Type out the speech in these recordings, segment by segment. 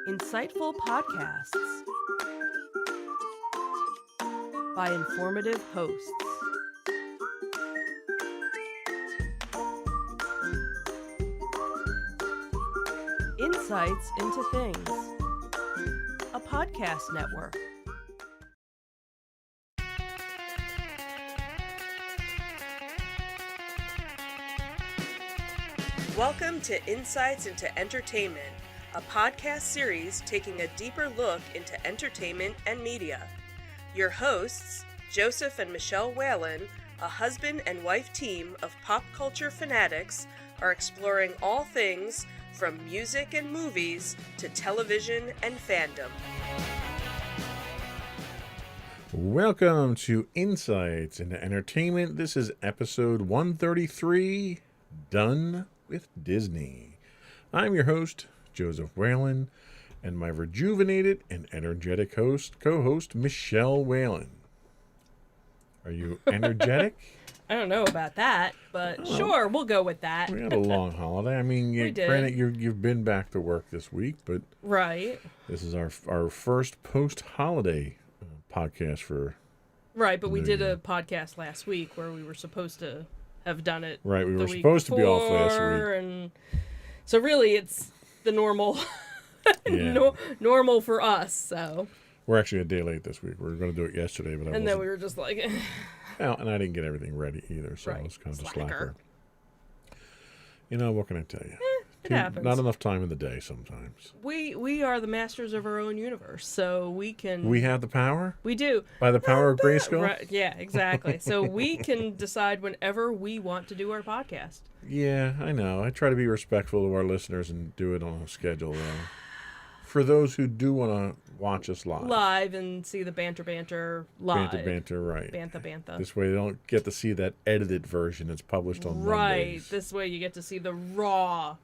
Insightful podcasts by informative hosts. Insights into Things, a podcast network. Welcome to Insights into Entertainment, a podcast series taking a deeper look into entertainment and media. Your hosts, Joseph and Michelle Whalen, a husband and wife team of pop culture fanatics, are exploring all things from music and movies to television and fandom. Welcome to Insights into Entertainment. This is episode 133, Done with Disney. I'm your host, Joseph Whalen, and my rejuvenated and energetic co-host, Michelle Whalen. Are you energetic? I don't know about that, but sure, we'll go with that. We had a long holiday. I mean, We did. granted, you've been back to work this week, but Right. this is our first post-holiday podcast for... Right, but we New did Year. a podcast last week where we were supposed to have done it. Right, we the were week supposed to be off last before, week. and so really it's the normal Yeah. normal for us. So We're actually a day late this week. We were going to do it yesterday, but I and then wasn't. we were just like, Well, and I didn't get everything ready either, so I Right. was kind of a Slacker. slacker. You know, what can I tell you? it happens. Not enough time in the day sometimes. We are the masters of our own universe, so we can. We have the power? We do. By the power of Grayskull? Right, yeah, exactly. So we can decide whenever we want to do our podcast. Yeah, I know. I try to be respectful of our listeners and do it on a schedule, though. For those who do want to watch us live. And see the banter live. Banter, right. Bantha. This way they don't get to see that edited version that's published on Right. Mondays. This way you get to see the raw.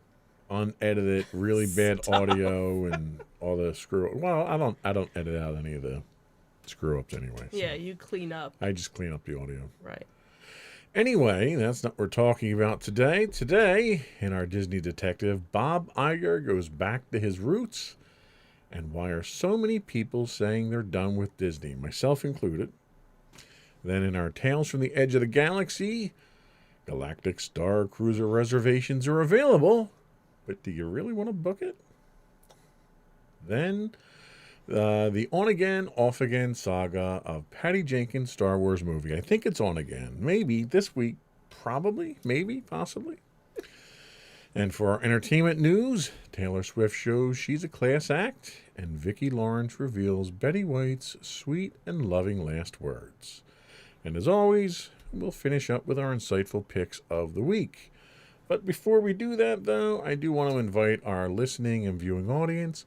Unedited, really bad audio and all the screw. Well, I don't edit out any of the screw ups anyway. So Yeah, you clean up. I just clean up the audio. Right. Anyway, that's not what we're talking about today. Today, in our Disney detective, Bob Iger goes back to his roots. And why are so many people saying they're done with Disney, myself included? Then in our Tales from the Edge of the Galaxy, Galactic Star Cruiser reservations are available, but do you really want to book it? Then the on-again, off-again saga of Patty Jenkins' Star Wars movie. I think it's on again. Maybe this week, probably, maybe, possibly. And for our entertainment news, Taylor Swift shows she's a class act, and Vicki Lawrence reveals Betty White's sweet and loving last words. And as always, we'll finish up with our insightful picks of the week. But before we do that, though, I do want to invite our listening and viewing audience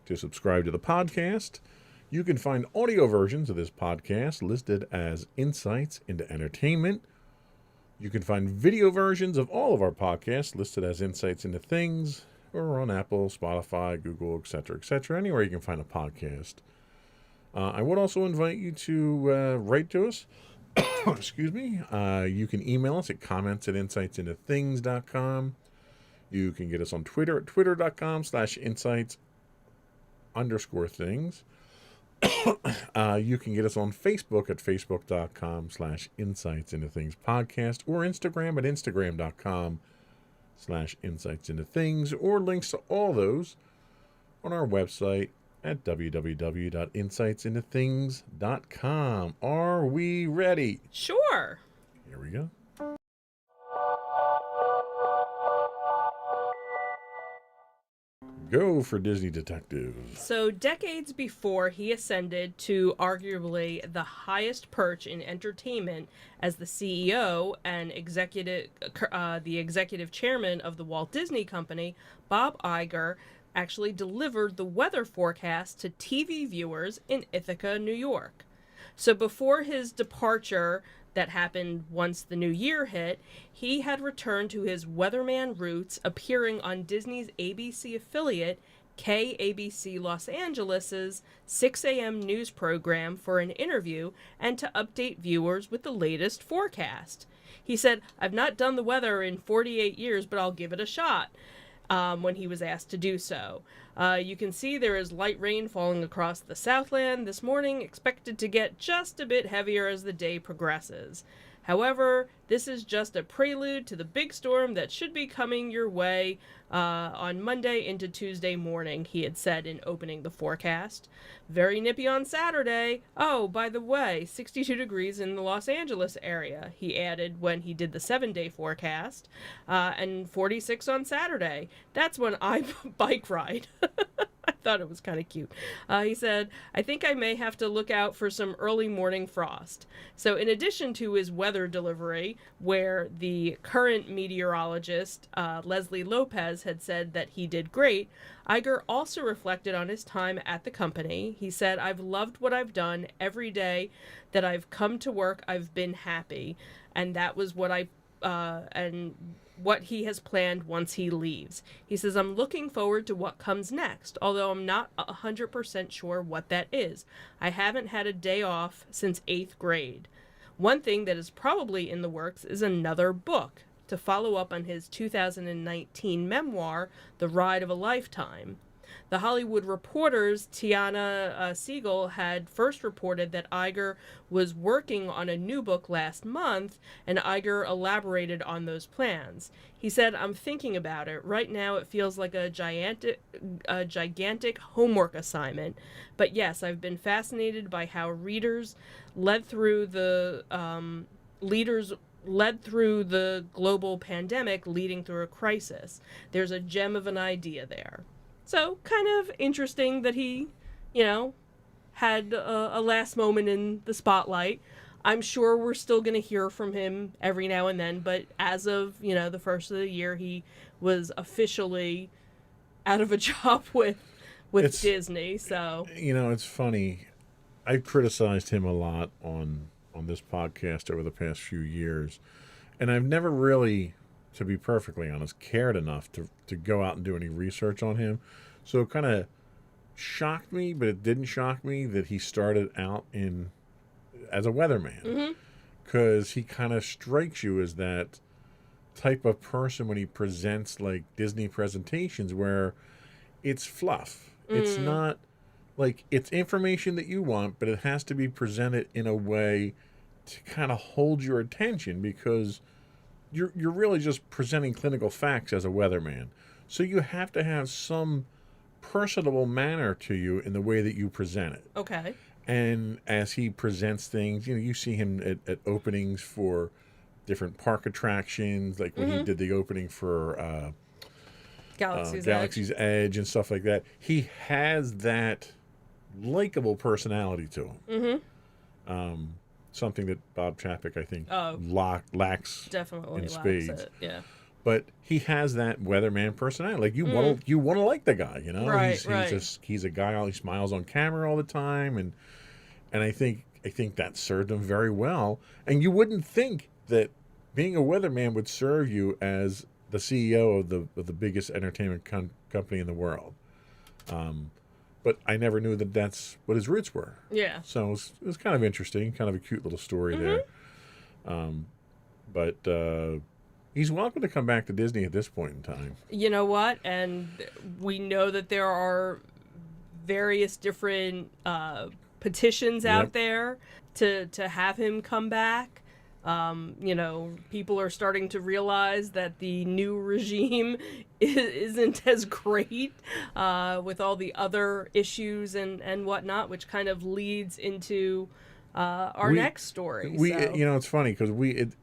to subscribe to the podcast. You can find audio versions of this podcast listed as Insights into Entertainment. You can find video versions of all of our podcasts listed as Insights into Things, or on Apple, Spotify, Google, etc., anywhere you can find a podcast. I would also invite you to write to us. Excuse me. You can email us at comments@insightsintothings.com. You can get us on Twitter at twitter.com/insights_things. You can get us on Facebook at facebook.com/insightsintothingspodcast or Instagram at instagram.com/insightsintothings, or links to all those on our website at www.insightsintothings.com. Are we ready? Sure. Here we go. Go for Disney detectives. So decades before he ascended to arguably the highest perch in entertainment as the CEO and the executive chairman of the Walt Disney Company, Bob Iger actually delivered the weather forecast to TV viewers in Ithaca, New York. So before his departure that happened once the new year hit, he had returned to his weatherman roots, appearing on Disney's ABC affiliate, KABC Los Angeles' 6 a.m. news program for an interview and to update viewers with the latest forecast. He said, "I've not done the weather in 48 years, but I'll give it a shot." when he was asked to do so. You can see there is light rain falling across the Southland this morning, expected to get just a bit heavier as the day progresses. However, this is just a prelude to the big storm that should be coming your way on Monday into Tuesday morning, he had said in opening the forecast. Very nippy on Saturday. Oh, by the way, 62 degrees in the Los Angeles area, he added when he did the 7-day forecast, and 46 on Saturday. That's when I bike ride. I thought it was kind of cute. He said, I think I may have to look out for some early morning frost. So in addition to his weather delivery, where the current meteorologist, Leslie Lopez, had said that he did great, Eiger also reflected on his time at the company. He said, I've loved what I've done. Every day that I've come to work, I've been happy. And that was what what he has planned once he leaves. He says, I'm looking forward to what comes next, although I'm not 100% sure what that is. I haven't had a day off since 8th grade. One thing that is probably in the works is another book to follow up on his 2019 memoir, The Ride of a Lifetime. The Hollywood Reporter's Tiana Siegel had first reported that Eiger was working on a new book last month, and Eiger elaborated on those plans. He said, I'm thinking about it. Right now it feels like a gigantic homework assignment. But yes, I've been fascinated by how readers led through the global pandemic, leading through a crisis. There's a gem of an idea there. So, kind of interesting that he, had a last moment in the spotlight. I'm sure we're still going to hear from him every now and then, but as of, the first of the year, he was officially out of a job with Disney, so. It's funny. I've criticized him a lot on this podcast over the past few years, and I've never really, to be perfectly honest, cared enough to go out and do any research on him. So it kind of shocked me, but it didn't shock me that he started out as a weatherman. Because he kind of strikes you as that type of person when he presents like Disney presentations where it's fluff. It's not like it's information that you want, but it has to be presented in a way to kind of hold your attention because you're really just presenting clinical facts as a weatherman. So you have to have some personable manner to you in the way that you present it. Okay. And as he presents things, you see him at openings for different park attractions, like when he did the opening for Galaxy's Edge and stuff like that. He has that likable personality to him. Something that Bob Chapek, I think, lacks definitely in lacks spades. it. Yeah. But he has that weatherman personality. Like you want to like the guy, Right, he's a guy. He smiles on camera all the time, and I think that served him very well. And you wouldn't think that being a weatherman would serve you as the CEO of the biggest entertainment company in the world. But I never knew that that's what his roots were. Yeah. So it was kind of interesting, kind of a cute little story there. But he's welcome to come back to Disney at this point in time. You know what? And we know that there are various different petitions out there to have him come back. People are starting to realize that the new regime isn't as great with all the other issues and whatnot, which kind of leads into our next story. It's funny because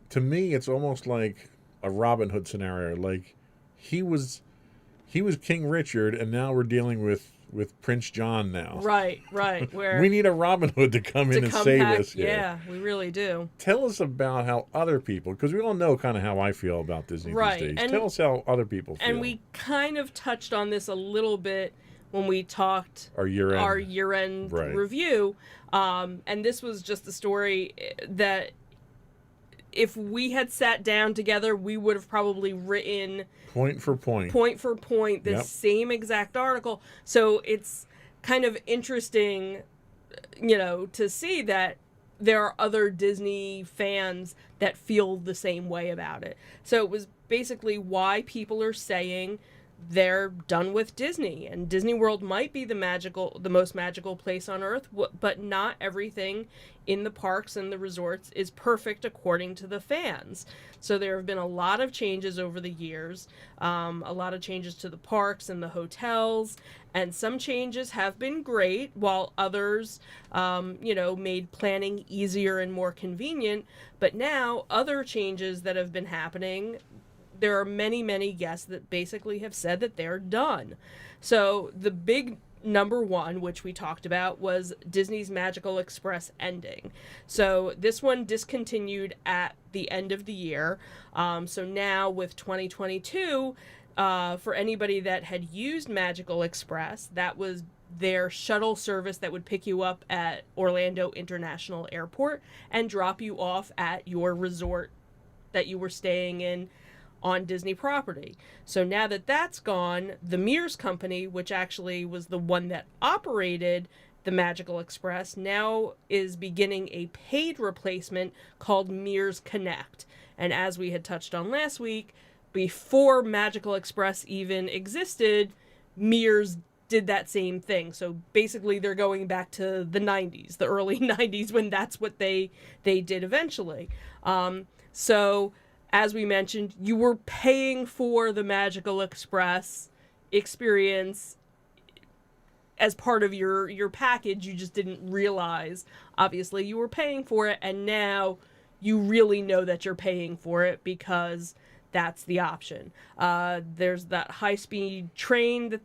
to me, it's almost like a Robin Hood scenario. Like he was King Richard, and now we're dealing with Prince John now. Right. Where we need a Robin Hood to come in and save us here. Yeah, we really do. Tell us about how other people, because we all know kind of how I feel about Disney these days. And, tell us how other people feel. And we kind of touched on this a little bit when we talked our year-end review. And this was just the story that if we had sat down together, we would have probably written point for point the same exact article. So it's kind of interesting, to see that there are other Disney fans that feel the same way about it. So it was basically why people are saying they're done with Disney, and Disney World might be the most magical place on earth, but not everything in the parks and the resorts is perfect according to the fans. So there have been a lot of changes over the years, a lot of changes to the parks and the hotels, and some changes have been great, while others, made planning easier and more convenient. But now, other changes that have been happening, there are many, many guests that basically have said that they're done. So the big number one, which we talked about, was Disney's Magical Express ending. So this one discontinued at the end of the year. So now with 2022, for anybody that had used Magical Express, that was their shuttle service that would pick you up at Orlando International Airport and drop you off at your resort that you were staying in on Disney property. So now that that's gone, the Mears Company, which actually was the one that operated the Magical Express, now is beginning a paid replacement called Mears Connect. And as we had touched on last week, before Magical Express even existed, Mears did that same thing. So basically they're going back to the 90s, the early 90s, when that's what they did eventually. So as we mentioned, you were paying for the Magical Express experience as part of your package. You just didn't realize, obviously, you were paying for it, and now you really know that you're paying for it because that's the option. There's that high-speed train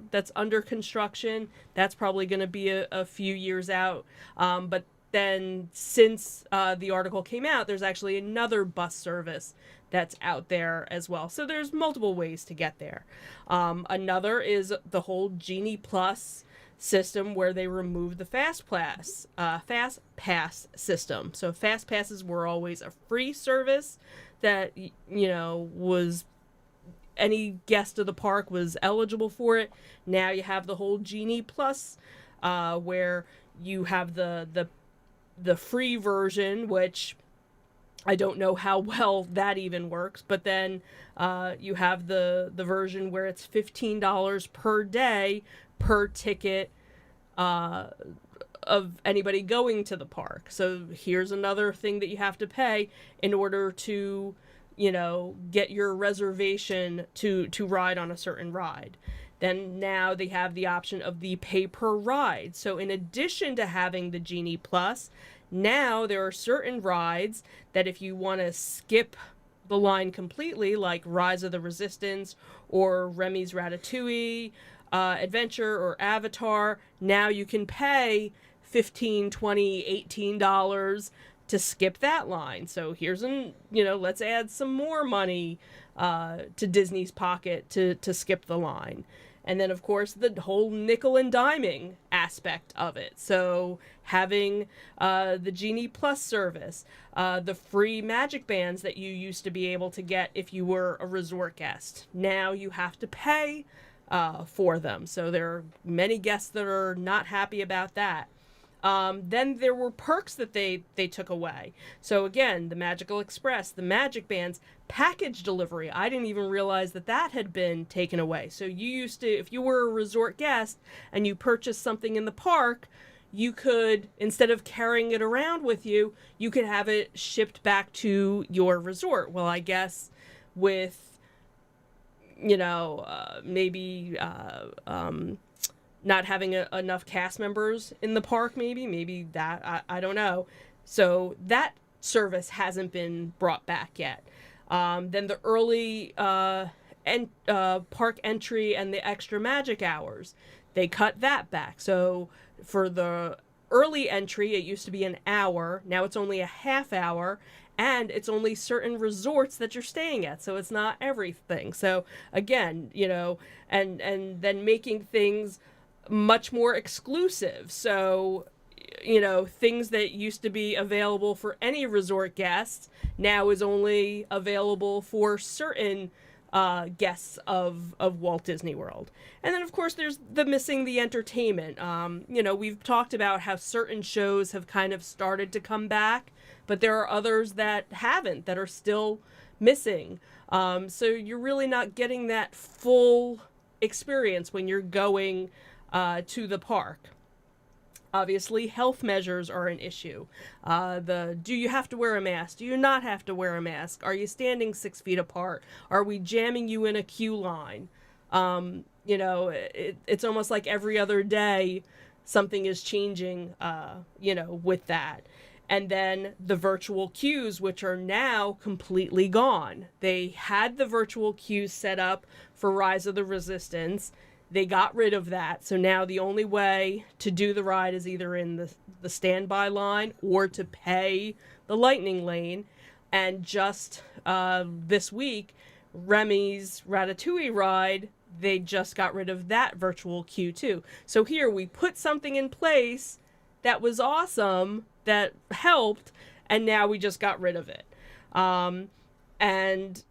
that's under construction. That's probably going to be a few years out, but then since the article came out, there's actually another bus service that's out there as well. So there's multiple ways to get there. Another is the whole Genie Plus system, where they removed the Fast Pass system. So Fast Passes were always a free service that, was any guest of the park was eligible for it. Now you have the whole Genie Plus, where you have the free version, which I don't know how well that even works, but then you have the version where it's $15 per day per ticket of anybody going to the park. So here's another thing that you have to pay in order to, get your reservation to ride on a certain ride. Then now they have the option of the pay per ride. So in addition to having the Genie Plus, now there are certain rides that if you want to skip the line completely, like Rise of the Resistance or Remy's Ratatouille Adventure or Avatar, now you can pay $15, $20, $18 to skip that line. So here's let's add some more money to Disney's pocket to skip the line. And then, of course, the whole nickel and diming aspect of it. So having the Genie Plus service, the free magic bands that you used to be able to get if you were a resort guest. Now you have to pay for them. So there are many guests that are not happy about that. Then there were perks that they took away. So again, the Magical Express, the magic bands, package delivery. I didn't even realize that had been taken away. So you used to, if you were a resort guest and you purchased something in the park, you could, instead of carrying it around with you, you could have it shipped back to your resort. Well, I guess with, maybe not having enough cast members in the park, maybe that, I don't know. So that service hasn't been brought back yet. Then the early park entry and the extra magic hours, they cut that back. So for the early entry, it used to be an hour. Now it's only a half hour, and it's only certain resorts that you're staying at. So it's not everything. So again, and then making things much more exclusive. So, things that used to be available for any resort guests now is only available for certain guests of Walt Disney World. And then, of course, there's missing the entertainment. We've talked about how certain shows have kind of started to come back, but there are others that haven't, that are still missing. So you're really not getting that full experience when you're going to the park. Obviously, health measures are an issue. Do you have to wear a mask? Do you not have to wear a mask? Are you standing 6 feet apart? Are we jamming you in a queue line? It's almost like every other day something is changing, with that. And then the virtual queues, which are now completely gone. They had the virtual queues set up for Rise of the Resistance. They got rid of that. So now the only way to do the ride is either in the standby line or to pay the Lightning Lane. And just this week, Remy's Ratatouille ride, they just got rid of that virtual queue too. So here we put something in place that was awesome, that helped, and now we just got rid of it. And then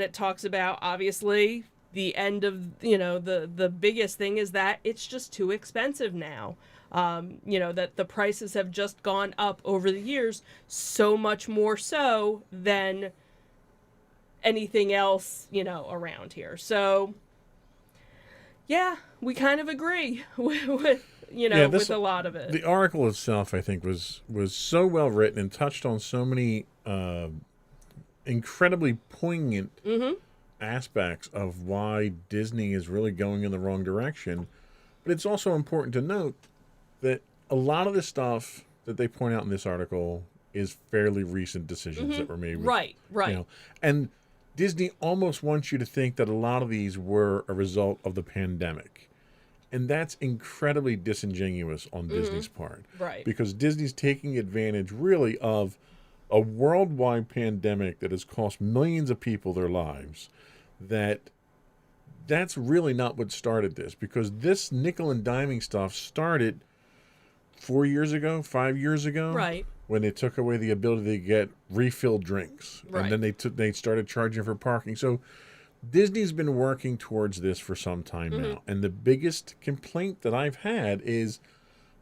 it talks about, obviously, the end of, the biggest thing is that it's just too expensive now. That the prices have just gone up over the years, so much more so than anything else, around here. So, yeah, we kind of agree with with a lot of it. The article itself, I think, was so well written and touched on so many incredibly poignant aspects of why Disney is really going in the wrong direction. But it's also important to note that a lot of the stuff that they point out in this article is fairly recent decisions that were made. Right. And Disney almost wants you to think that a lot of these were a result of the pandemic. And that's incredibly disingenuous on Disney's part. Right. Because Disney's taking advantage, really, of a worldwide pandemic that has cost millions of people their lives. That's really not what started this. Because this nickel and diming stuff started 4 years ago, 5 years ago. Right. When they took away the ability to get refilled drinks. Right. And then they started charging for parking. So Disney's been working towards this for some time now. And the biggest complaint that I've had is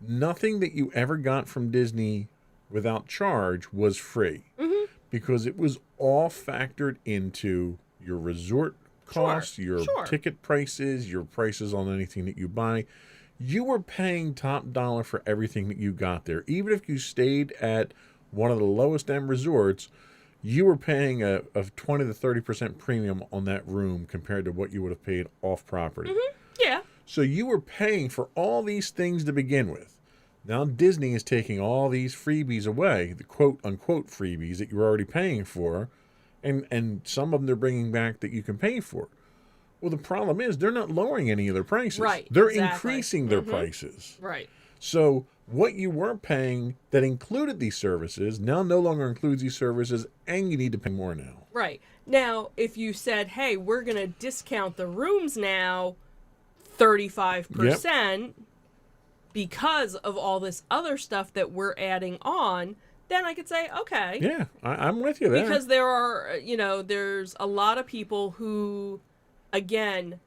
nothing that you ever got from Disney without charge was free. Because it was all factored into your resort costs, your ticket prices, your prices on anything that you buy. You were paying top dollar for everything that you got there. Even if you stayed at one of the lowest end resorts, you were paying a 20 to 30% premium on that room compared to what you would have paid off property. Yeah. So you were paying for all these things to begin with. Now Disney is taking all these freebies away, the quote unquote freebies that you're already paying for, and some of them they're bringing back that you can pay for. Well, the problem is they're not lowering any of their prices. Right. They're increasing their prices. Right. So what you were paying that included these services now no longer includes these services, and you need to pay more now. Right. Now, if you said, hey, we're going to discount the rooms now 35% because of all this other stuff that we're adding on, then I could say, okay. Yeah, I'm with you there. Because there are, there's a lot of people who, again,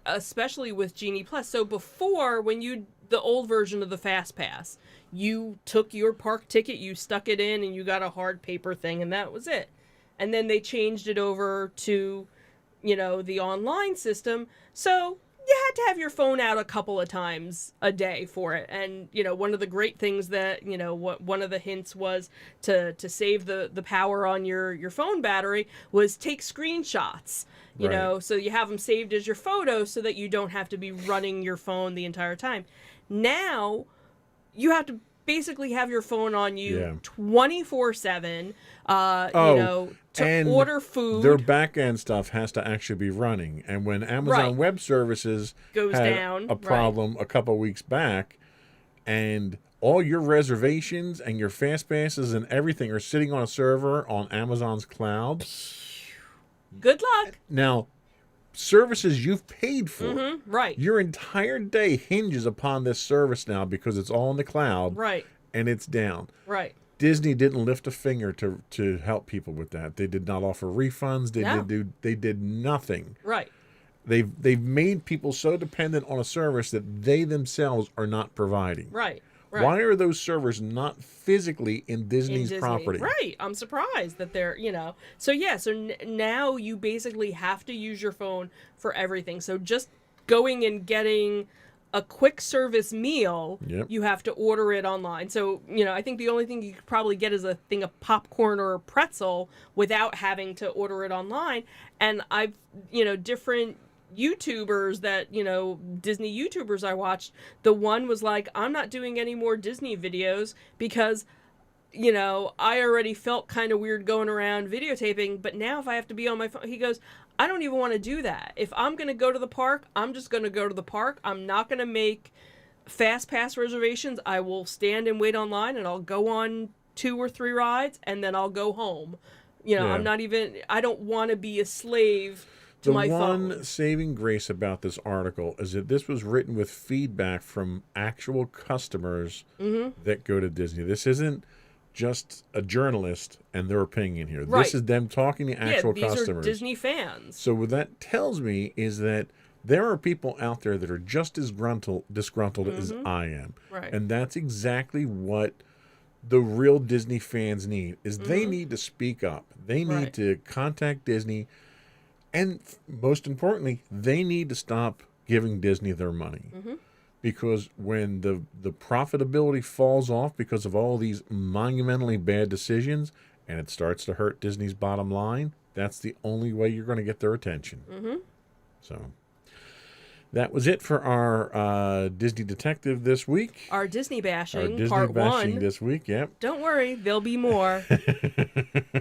especially with Genie Plus. So before, the old version of the Fast Pass, you took your park ticket, you stuck it in, and you got a hard paper thing, and that was it. And then they changed it over to, the online system. So you had to have your phone out a couple of times a day for it. And, one of the great things that, one of the hints was to save the power on your phone battery was take screenshots. So you have them saved as your photos so that you don't have to be running your phone the entire time. Now, you have to basically have your phone on you 24/7, to order food. Their back-end stuff has to actually be running. And when Amazon Web Services goes down a problem a couple weeks back, and all your reservations and your fast passes and everything are sitting on a server on Amazon's cloud. Good luck. Now, services you've paid for. Right. Your entire day hinges upon this service now because it's all in the cloud. Right. And it's down. Right. Disney didn't lift a finger to help people with that. They did not offer refunds. They did nothing. Right. They've made people so dependent on a service that they themselves are not providing. Right. Right. Why are those servers not physically in Disney's property? Right. I'm surprised that they're, So yeah, so now you basically have to use your phone for everything. So just going and getting a quick service meal, Yep. you have to order it online. So, I think the only thing you could probably get is a thing of popcorn or a pretzel without having to order it online. And I've, different YouTubers that, Disney YouTubers I watched, the one was like, I'm not doing any more Disney videos because, I already felt kind of weird going around videotaping, but now if I have to be on my phone, he goes, I don't even want to do that. If I'm going to go to the park, I'm just going to go to the park. I'm not going to make fast pass reservations. I will stand and wait online and I'll go on 2 or 3 rides and then I'll go home. Yeah. I don't want to be a slave to my phone. The one saving grace about this article is that this was written with feedback from actual customers that go to Disney. This isn't just a journalist and their opinion here. Right. This is them talking to actual these customers. are Disney fans. So what that tells me is that there are people out there that are just as disgruntled as I am. Right. And that's exactly what the real Disney fans need, is they need to speak up. They need to contact Disney. And most importantly, they need to stop giving Disney their money. Because when the profitability falls off because of all these monumentally bad decisions and it starts to hurt Disney's bottom line, that's the only way you're going to get their attention. So that was it for our Disney Detective this week. Our Disney bashing, Our Disney part bashing 1. this week, yep. Don't worry, there'll be more.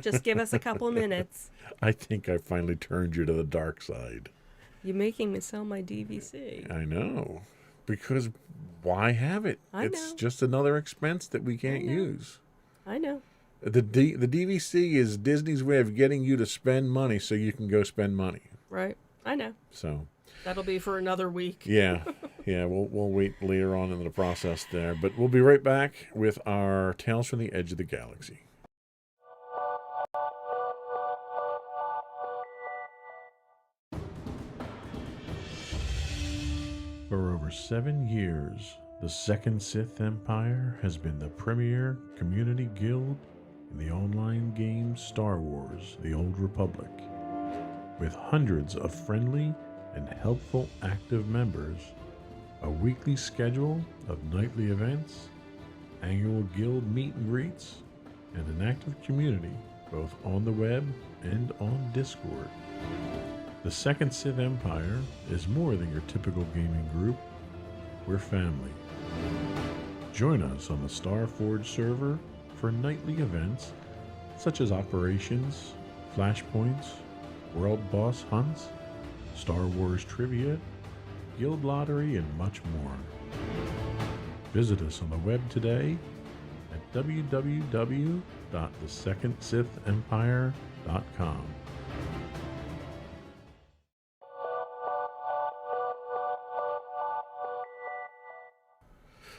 Just give us a couple minutes. I think I finally turned you to the dark side. You're making me sell my DVC. I know. Because why have it? It's just another expense that we can't use. I know. The DVC is Disney's way of getting you to spend money so you can go spend money. Right. I know. So that'll be for another week. Yeah. We'll wait later on in the process there. But we'll be right back with our Tales from the Edge of the Galaxy. For over 7 years, the Second Sith Empire has been the premier community guild in the online game Star Wars: The Old Republic. With hundreds of friendly and helpful active members, a weekly schedule of nightly events, annual guild meet and greets, and an active community both on the web and on Discord. The Second Sith Empire is more than your typical gaming group. We're family. Join us on the Starforge server for nightly events such as operations, flashpoints, world boss hunts, Star Wars trivia, guild lottery, and much more. Visit us on the web today at www.thesecondsithempire.com.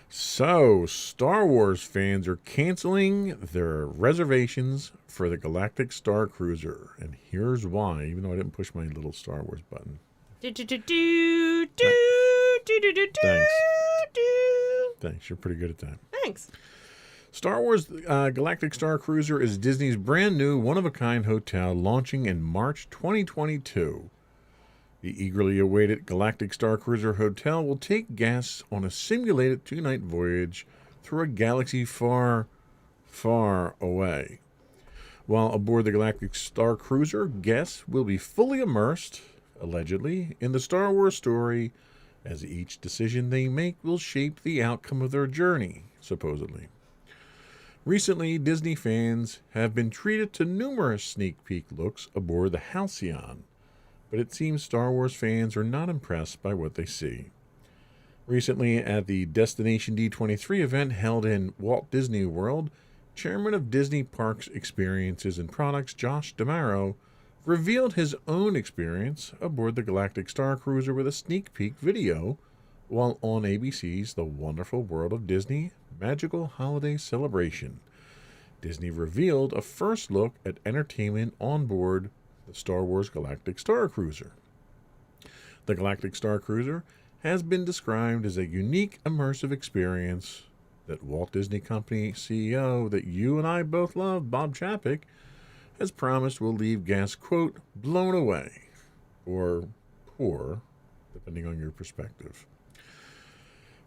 So, Star Wars fans are canceling their reservations for the Galactic Star Cruiser. And here's why, even though I didn't push my little Star Wars button. Thanks. Thanks, you're pretty good at that. Thanks. Star Wars Galactic Star Cruiser is Disney's brand new one-of-a-kind hotel launching in March 2022. The eagerly awaited Galactic Star Cruiser Hotel will take guests on a simulated 2-night voyage through a galaxy far, far away. While aboard the Galactic Star Cruiser, guests will be fully immersed, allegedly, in the Star Wars story, as each decision they make will shape the outcome of their journey, supposedly. Recently, Disney fans have been treated to numerous sneak peek looks aboard the Halcyon, but it seems Star Wars fans are not impressed by what they see. Recently, at the Destination D23 event held in Walt Disney World, Chairman of Disney Parks Experiences and Products Josh D'Amaro revealed his own experience aboard the Galactic Star Cruiser with a sneak peek video while on ABC's The Wonderful World of Disney Magical Holiday Celebration. Disney revealed a first look at entertainment on board the Star Wars Galactic Star Cruiser. The Galactic Star Cruiser has been described as a unique, immersive experience that Walt Disney Company CEO that you and I both love, Bob Chapek, has promised will leave guests, quote, blown away, or poor, depending on your perspective.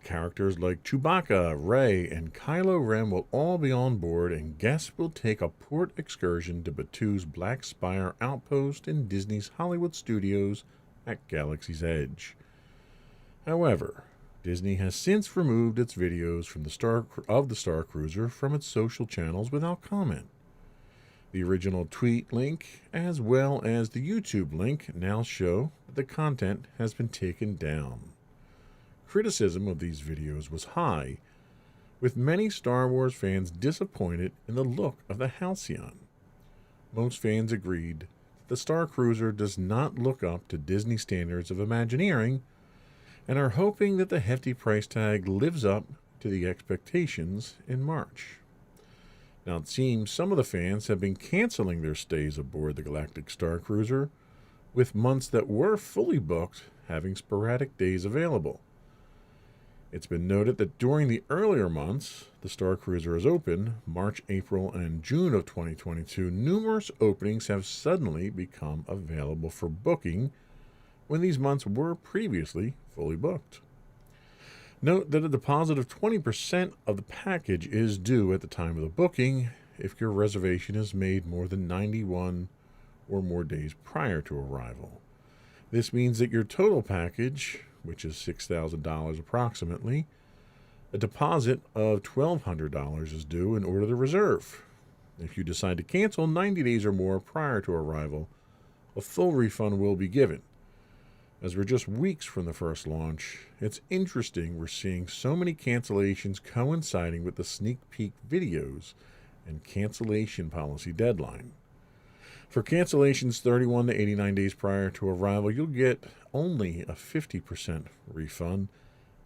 Characters like Chewbacca, Rey, and Kylo Ren will all be on board, and guests will take a port excursion to Batu's Black Spire outpost in Disney's Hollywood Studios at Galaxy's Edge. However, Disney has since removed its videos from the Star Cruiser from its social channels without comment. The original tweet link, as well as the YouTube link, now show that the content has been taken down. Criticism of these videos was high, with many Star Wars fans disappointed in the look of the Halcyon. Most fans agreed that the Star Cruiser does not look up to Disney standards of Imagineering, and are hoping that the hefty price tag lives up to the expectations in March. Now, it seems some of the fans have been canceling their stays aboard the Galactic Star Cruiser, with months that were fully booked having sporadic days available. It's been noted that during the earlier months the Star Cruiser is open, March, April, and June of 2022, numerous openings have suddenly become available for booking when these months were previously fully booked. Note that a deposit of 20% of the package is due at the time of the booking if your reservation is made more than 91 or more days prior to arrival. This means that your total package, which is $6,000 approximately, a deposit of $1,200 is due in order to reserve. If you decide to cancel 90 days or more prior to arrival, a full refund will be given. As we're just weeks from the first launch, it's interesting we're seeing so many cancellations coinciding with the sneak peek videos and cancellation policy deadline. For cancellations 31 to 89 days prior to arrival, you'll get only a 50% refund,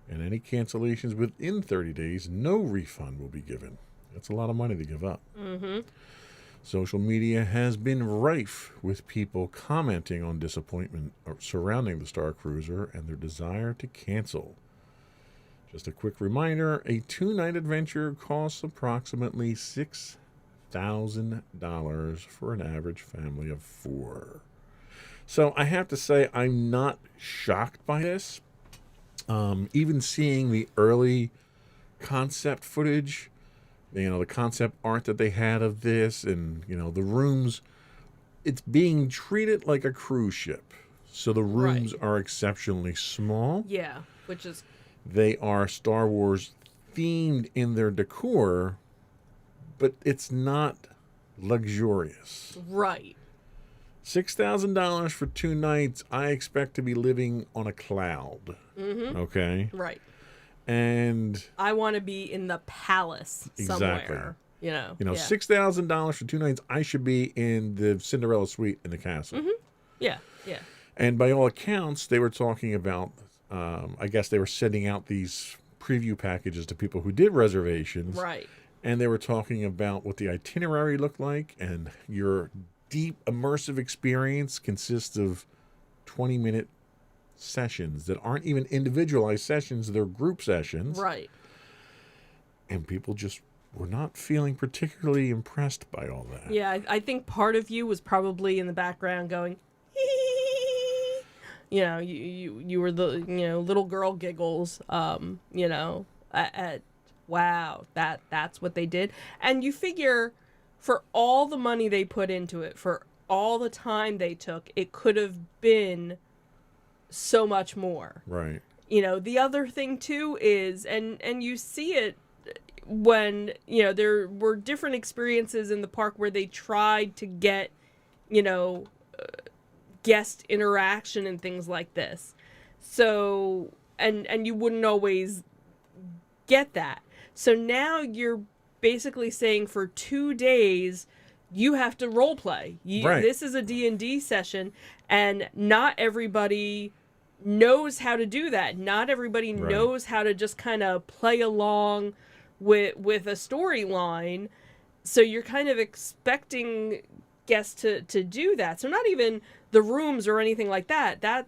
and any cancellations within 30 days, no refund will be given. That's a lot of money to give up. Mm-hmm. Social media has been rife with people commenting on disappointment surrounding the Star Cruiser and their desire to cancel. Just a quick reminder, a 2-night adventure costs approximately $6,000 for an average family of 4. So I have to say I'm not shocked by this. Even seeing the early concept footage, the concept art that they had of this, and, the rooms, it's being treated like a cruise ship. So the rooms are exceptionally small. Yeah, which is... They are Star Wars themed in their decor, but it's not luxurious. Right. $6,000 for 2 nights, I expect to be living on a cloud. Mm-hmm. Okay? Right. And I want to be in the palace somewhere. Exactly. $6,000 for 2 nights, I should be in the Cinderella suite in the castle. Mm-hmm. Yeah, yeah. And by all accounts, they were talking about, I guess they were sending out these preview packages to people who did reservations. Right. And they were talking about what the itinerary looked like, and your deep immersive experience consists of 20-minute sessions that aren't even individualized sessions, they're group sessions. Right. And people just were not feeling particularly impressed by all that. Yeah, I think part of you was probably in the background going, you were the, little girl giggles, at wow, that's what they did. And you figure for all the money they put into it, for all the time they took, it could have been so much more. Right. The other thing too is, and you see it when, there were different experiences in the park where they tried to get, guest interaction and things like this. So, and you wouldn't always get that. So now you're basically saying for 2 days you have to role play. Right. This is a D&D session, and not everybody knows how to do that. Not everybody knows how to just kind of play along with a storyline. So you're kind of expecting guests to do that. So not even the rooms or anything like that. That,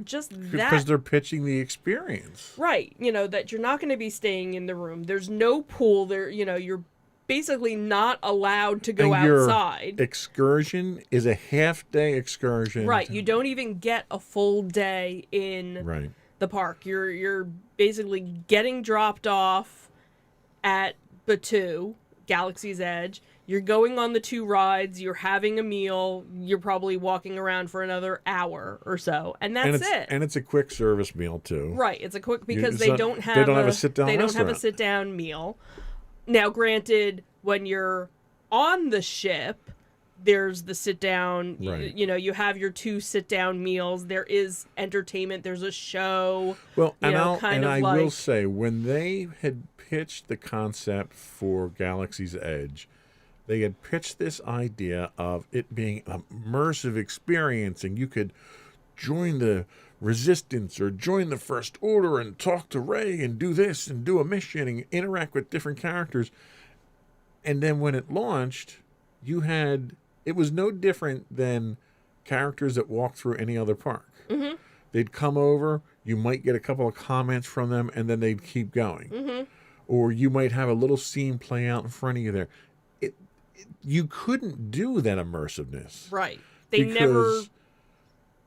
just that. Because they're pitching the experience. Right. That you're not going to be staying in the room. There's no pool there. You're basically not allowed to go And your outside. excursion is a half-day excursion. Right. You don't even get a full day in the park. You're basically getting dropped off at Batuu, Galaxy's Edge. You're going on the 2 rides. You're having a meal. You're probably walking around for another hour or so, and that's it. And it's a quick service meal too. Right. It's a quick because they don't have a sit-down. They don't have a sit-down meal. Now, granted, when you're on the ship, there's the sit-down. Right. You have your 2 sit-down meals. There is entertainment. There's a show. Well, I will say, when they had pitched the concept for Galaxy's Edge, they had pitched this idea of it being an immersive experience, and you could join the Resistance or join the First Order and talk to Rey and do this and do a mission and interact with different characters. And then when it launched, it was no different than characters that walk through any other park. Mm-hmm. They'd come over, you might get a couple of comments from them, and then they'd keep going. Mm-hmm. Or you might have a little scene play out in front of you there. You couldn't do that immersiveness. Right. They never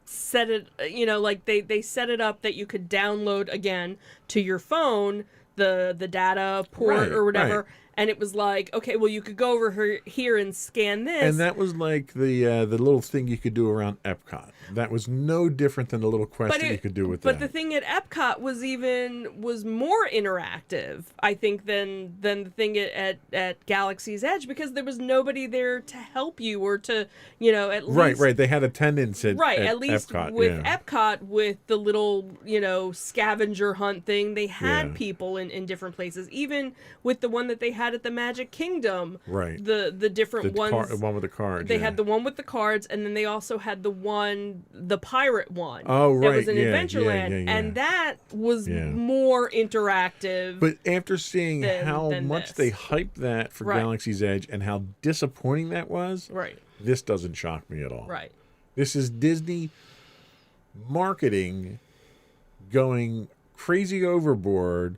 set it, they set it up that you could download again to your phone the data port or whatever. Right. And it was like, okay, well, you could go over here and scan this. And that was like the little thing you could do around Epcot. That was no different than the little quest that you could do with that. But the thing at Epcot was more interactive, I think, than the thing at Galaxy's Edge, because there was nobody there to help you or to, at least... Right. They had attendants at least Epcot, with Epcot, with the little, scavenger hunt thing, they had people in different places. Even with the one that they had at the Magic Kingdom, the different ones, the one with the cards. They had the one with the cards, and then they also had the pirate one. Oh, right. That was in Adventureland, and that was more interactive. But after seeing how much they hyped that for Galaxy's Edge and how disappointing that was, this doesn't shock me at all. Right. This is Disney marketing going crazy overboard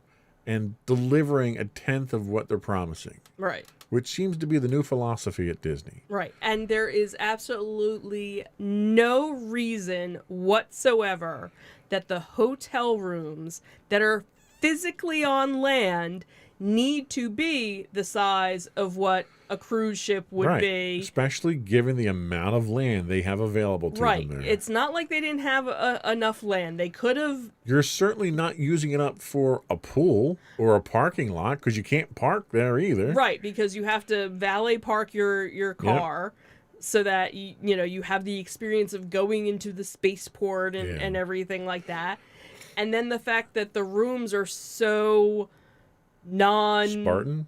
and delivering 1/10 of what they're promising. Right. Which seems to be the new philosophy at Disney. Right. And there is absolutely no reason whatsoever that the hotel rooms that are physically on land need to be the size of what a cruise ship would be. Especially given the amount of land they have available to them there. It's not like they didn't have enough land. They could have... You're certainly not using it up for a pool or a parking lot, because you can't park there either. Right, because you have to valet park your car so that you have the experience of going into the spaceport and everything like that. And then the fact that the rooms are so... Spartan?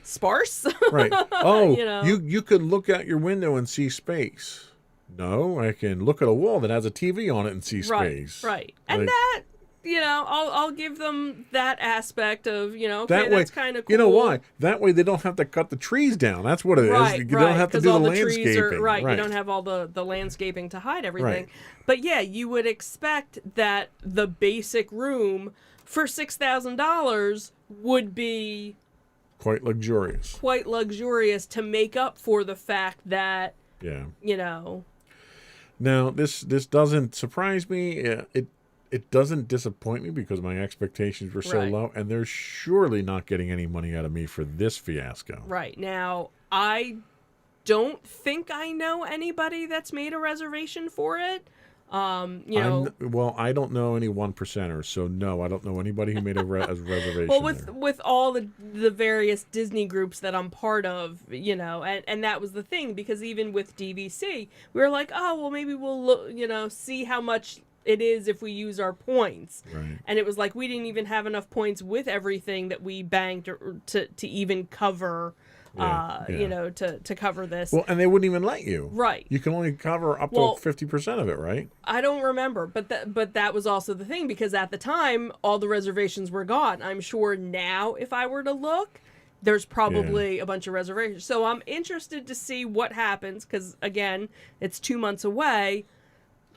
Sparse. Right. Oh, you could look out your window and see space. No, I can look at a wall that has a TV on it and see space. Right. And that, I'll give them that aspect of, that's kind of cool. You know why? That way they don't have to cut the trees down. That's what it is. You don't have to do the landscaping. You don't have all the landscaping to hide everything. But yeah, you would expect that the basic room for $6,000 would be quite luxurious to make up for the fact that Now this doesn't surprise me. It doesn't disappoint me, because my expectations were so low, and they're surely not getting any money out of me for this fiasco. Right. Now, I don't think I know anybody that's made a reservation for it. I don't know any 1%ers, so no, I don't know anybody who made a reservation. Well, with all the various Disney groups that I'm part of, and that was the thing, because even with DVC, we were like, oh, well, maybe we'll look, see how much it is if we use our points. Right. And it was like we didn't even have enough points with everything that we banked to even cover. To cover this. Well, and they wouldn't even let you. Right. You can only cover up to 50% of it, right? I don't remember, but that was also the thing, because at the time all the reservations were gone. I'm sure now if I were to look, there's probably a bunch of reservations. So I'm interested to see what happens because, again, it's 2 months away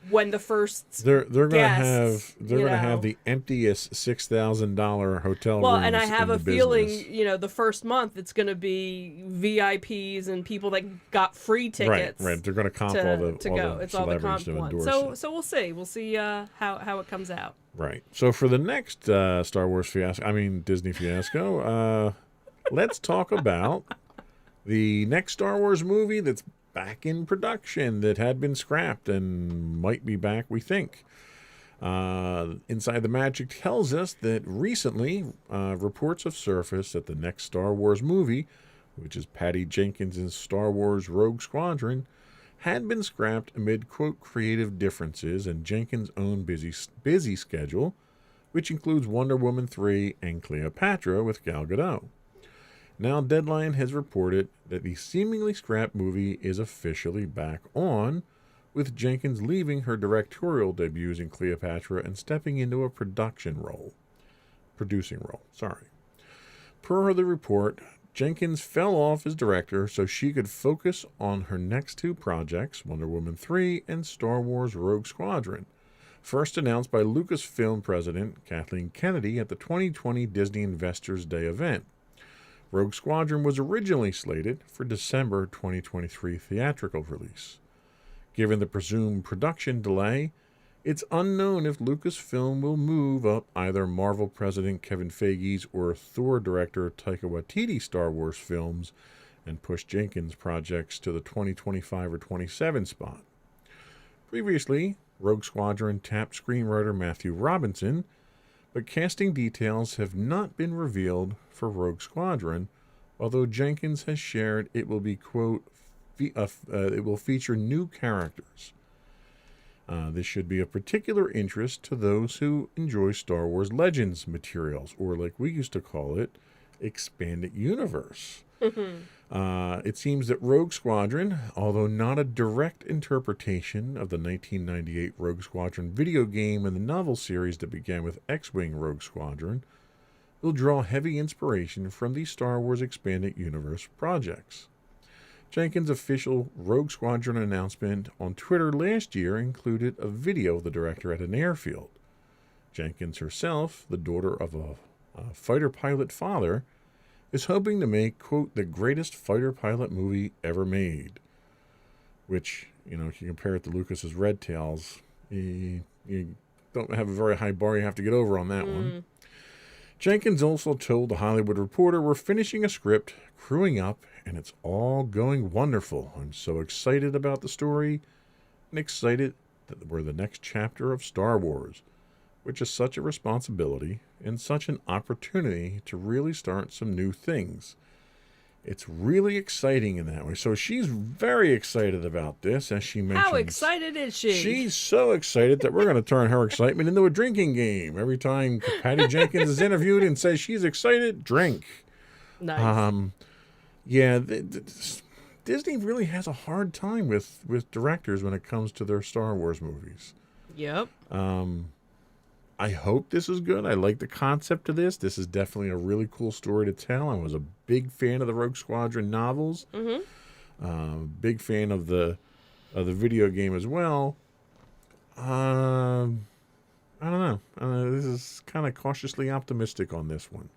when the first they're gonna guests, have the emptiest $6,000 hotel well, rooms and I have in a the feeling, business. the first month it's going to be VIPs and people that got free tickets. Right. They're going to comp to all the go. It's all the celebrities comp to one. endorse So we'll see. We'll see how it comes out. Right. So for the next Star Wars fiasco, Disney fiasco, let's talk about the next Star Wars movie that's back in production that had been scrapped and might be back, we think. Inside the Magic tells us that recently reports have surfaced that the next Star Wars movie, which is Patty Jenkins' Star Wars Rogue Squadron, had been scrapped amid, quote, creative differences and Jenkins' own busy schedule, which includes Wonder Woman 3 and Cleopatra with Gal Gadot. Now, Deadline has reported that the seemingly scrapped movie is officially back on, with Jenkins leaving her directorial debuts in Cleopatra and stepping into a producing role. Per the report, Jenkins fell off as director so she could focus on her next two projects, Wonder Woman 3 and Star Wars Rogue Squadron, first announced by Lucasfilm president Kathleen Kennedy at the 2020 Disney Investors Day event. Rogue Squadron was originally slated for December 2023 theatrical release. Given the presumed production delay, it's unknown if Lucasfilm will move up either Marvel president Kevin Feige's or Thor director Taika Waititi's Star Wars films and push Jenkins' projects to the 2025 or 27 spot. Previously, Rogue Squadron tapped screenwriter Matthew Robinson, but casting details have not been revealed for Rogue Squadron, although Jenkins has shared it will be, quote, it will feature new characters. This should be of particular interest to those who enjoy Star Wars Legends materials, or like we used to call it, expanded universe. It seems that Rogue Squadron, although not a direct interpretation of the 1998 Rogue Squadron video game and the novel series that began with X-Wing Rogue Squadron, will draw heavy inspiration from the Star Wars Expanded Universe projects. Jenkins' official Rogue Squadron announcement on Twitter last year included a video of the director at an airfield. Jenkins herself, the daughter of a fighter pilot father, is hoping to make, quote, the greatest fighter pilot movie ever made. Which, if you compare it to Lucas's Red Tails, you don't have a very high bar you have to get over on that one. Jenkins also told The Hollywood Reporter, we're finishing a script, crewing up, and it's all going wonderful. I'm so excited about the story and excited that we're the next chapter of Star Wars, which is such a responsibility and such an opportunity to really start some new things. It's really exciting in that way. So she's very excited about this, as she mentioned. How excited is she? She's so excited that we're going to turn her excitement into a drinking game. Every time Patty Jenkins is interviewed and says she's excited, drink. Nice. Disney really has a hard time with directors when it comes to their Star Wars movies. Yep. I hope this is good. I like the concept of this. This is definitely a really cool story to tell. I was a big fan of the Rogue Squadron novels. Big fan of the video game as well. I don't know. This is kind of cautiously optimistic on this one.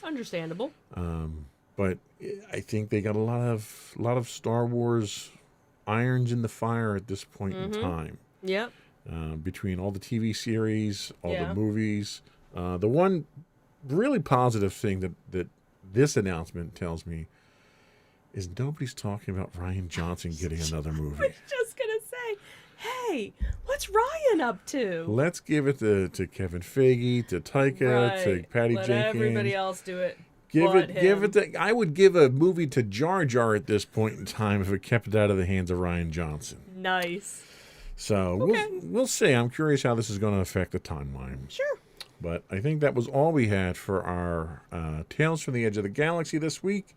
Understandable. But I think they got a lot of Star Wars irons in the fire at this point in time. Yep. Between all the TV series, all the movies. The one really positive thing that this announcement tells me is nobody's talking about Rian Johnson getting another movie. I was just going to say, hey, what's Ryan up to? Let's give it to Kevin Feige, to Taika, to Patty Jenkins. Let everybody else do it. Give it. I would give a movie to Jar Jar at this point in time if it kept it out of the hands of Rian Johnson. Nice. So we'll see. I'm curious how this is going to affect the timeline. Sure. But I think that was all we had for our Tales from the Edge of the Galaxy this week.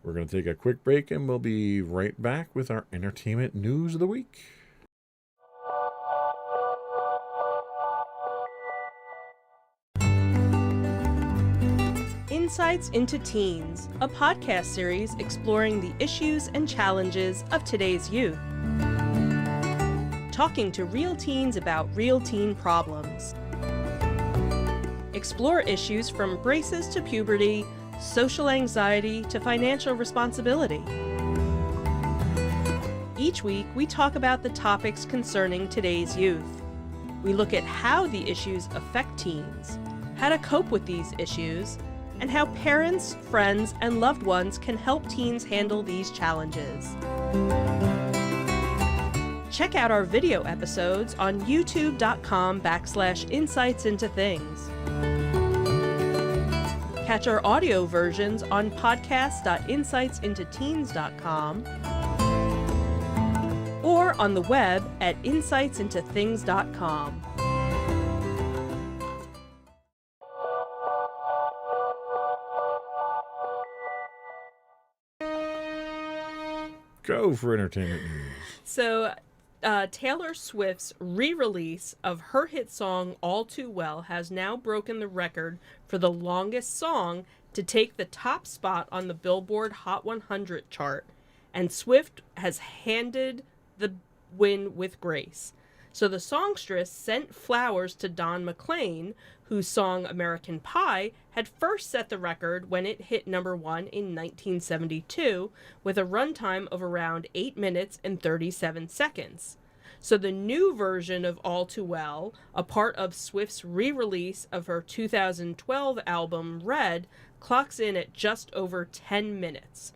We're going to take a quick break, and we'll be right back with our entertainment news of the week. In Insights into Teens, a podcast series exploring the issues and challenges of today's youth. Talking to real teens about real teen problems. Explore issues from braces to puberty, social anxiety to financial responsibility. Each week, we talk about the topics concerning today's youth. We look at how the issues affect teens, how to cope with these issues, and how parents, friends, and loved ones can help teens handle these challenges. Check out our video episodes on youtube.com/insightsintothings. Catch our audio versions on podcast.insightsintoteens.com or on the web at insightsintothings.com. Go for entertainment news. So, Taylor Swift's re-release of her hit song All Too Well has now broken the record for the longest song to take the top spot on the Billboard Hot 100 chart, and Swift has handed the win with grace. So the songstress sent flowers to Don McLean, whose song American Pie had first set the record when it hit number 1 in 1972, with a runtime of around 8 minutes and 37 seconds. So the new version of All Too Well, a part of Swift's re-release of her 2012 album Red, clocks in at just over 10 minutes.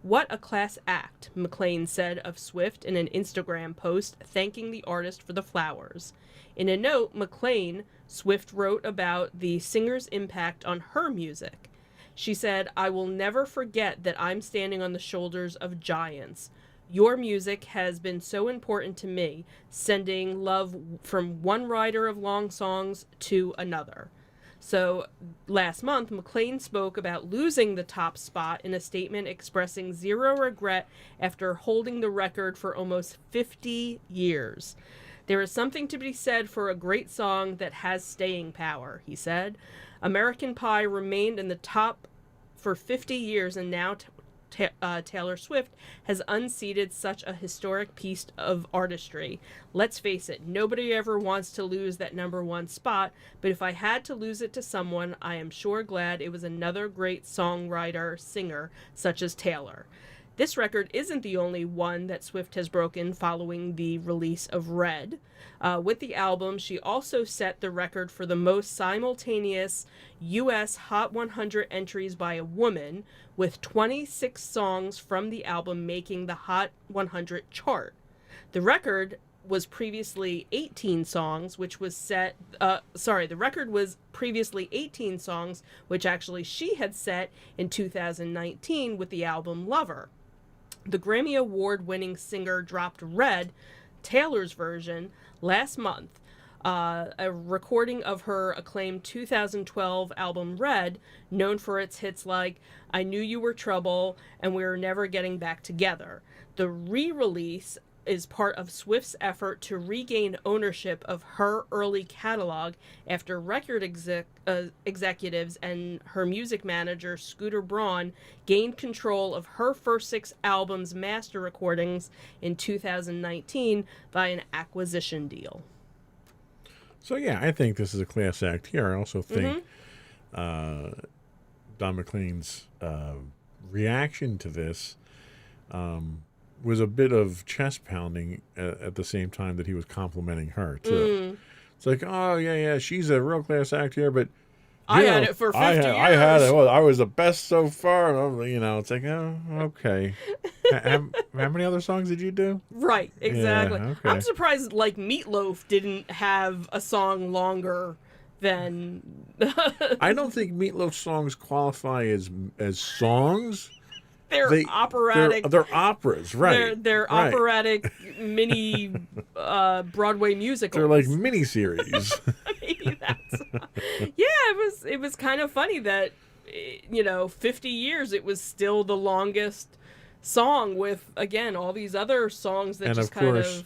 "What a class act," McLean said of Swift in an Instagram post thanking the artist for the flowers. In a note, McLean, Swift wrote about the singer's impact on her music. She said, "I will never forget that I'm standing on the shoulders of giants. Your music has been so important to me, sending love from one writer of long songs to another." So last month, McLean spoke about losing the top spot in a statement expressing zero regret after holding the record for almost 50 years. "There is something to be said for a great song that has staying power," he said. American Pie remained in the top for 50 years, and now Taylor Swift has unseated such a historic piece of artistry. Let's face it, nobody ever wants to lose that number 1 spot, but if I had to lose it to someone, I am sure glad it was another great songwriter, singer, such as Taylor. This record isn't the only one that Swift has broken following the release of Red. With the album, she also set the record for the most simultaneous U.S. Hot 100 entries by a woman, with 26 songs from the album making the Hot 100 chart. The record was previously 18 songs, which the record was previously 18 songs, which actually she had set in 2019 with the album Lover. The Grammy Award-winning singer dropped Red, Taylor's version, last month. A recording of her acclaimed 2012 album Red, known for its hits like I Knew You Were Trouble and We're Never Getting Back Together. The re-release is part of Swift's effort to regain ownership of her early catalog after record executives and her music manager, Scooter Braun, gained control of her first 6 albums' master recordings in 2019 by an acquisition deal. So, yeah, I think this is a class act here. I also think Don McLean's reaction to this was a bit of chest pounding at the same time that he was complimenting her, too. It's like, oh, yeah, she's a real class act here, but I had it for 50 years. I had it. Well, I was the best so far. It's like, oh, okay. How many other songs did you do? Right, exactly. Yeah, okay. I'm surprised, Meatloaf didn't have a song longer than... I don't think Meatloaf's songs qualify as songs. They're operatic. They're operas, right? They're right. operatic mini Broadway musicals. They're like miniseries. Maybe that's. Yeah, it was kind of funny that 50 years it was still the longest song with again all these other songs that and just of course,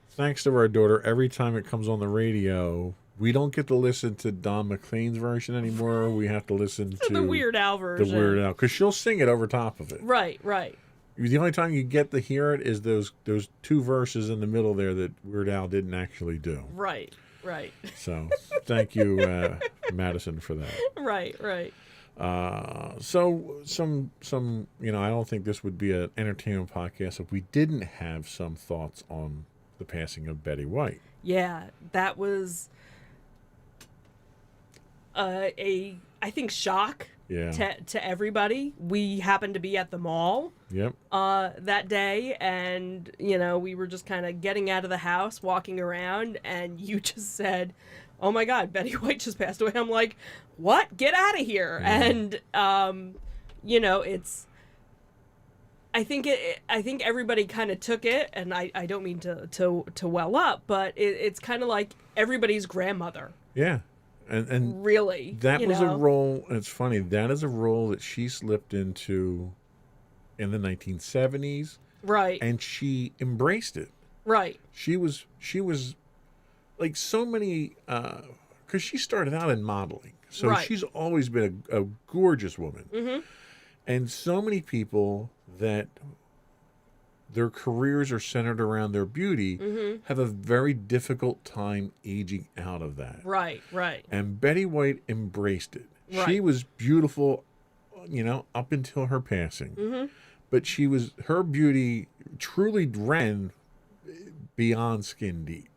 thanks to our daughter, every time it comes on the radio, We don't get to listen to Don McLean's version anymore. We have to listen to the Weird Al version. The Weird Al, because she'll sing it over top of it. Right, right. The only time you get to hear it is those two verses in the middle there that Weird Al didn't actually do. Right, right. So thank you, Madison, for that. Right, right. So some I don't think this would be an entertainment podcast if we didn't have some thoughts on the passing of Betty White. Yeah, that was I think shock to everybody. We happened to be at the mall that day, and we were just kind of getting out of the house, walking around, and you just said, "Oh my God, Betty White just passed away." I'm like, "What? Get out of here!" And it's. I think everybody kind of took it, and I don't mean to well up, but it's kind of like everybody's grandmother. Yeah. And really, that was a role. And it's funny, that is a role that she slipped into in the 1970s, right? And she embraced it, right? She was like so many, because she started out in modeling, so she's always been a gorgeous woman, and so many people that their careers are centered around their beauty have a very difficult time aging out of that. Right, right. And Betty White embraced it. Right. She was beautiful, up until her passing. But her beauty truly ran beyond skin deep.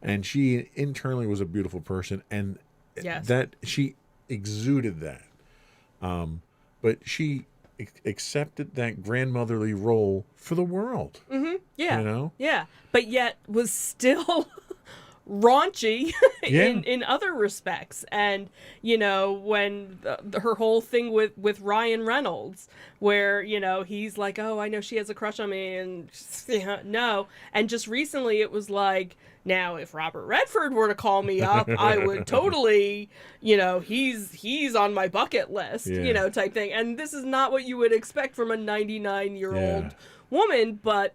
And she internally was a beautiful person, and that she exuded that. But she accepted that grandmotherly role for the world. Yeah. Yeah. But yet was still raunchy in other respects. And, when her whole thing with Ryan Reynolds, where, he's like, "Oh, I know she has a crush on me," and no. And just recently it was like, now, if Robert Redford were to call me up, I would totally, he's on my bucket list, type thing. And this is not what you would expect from a 99-year-old woman, but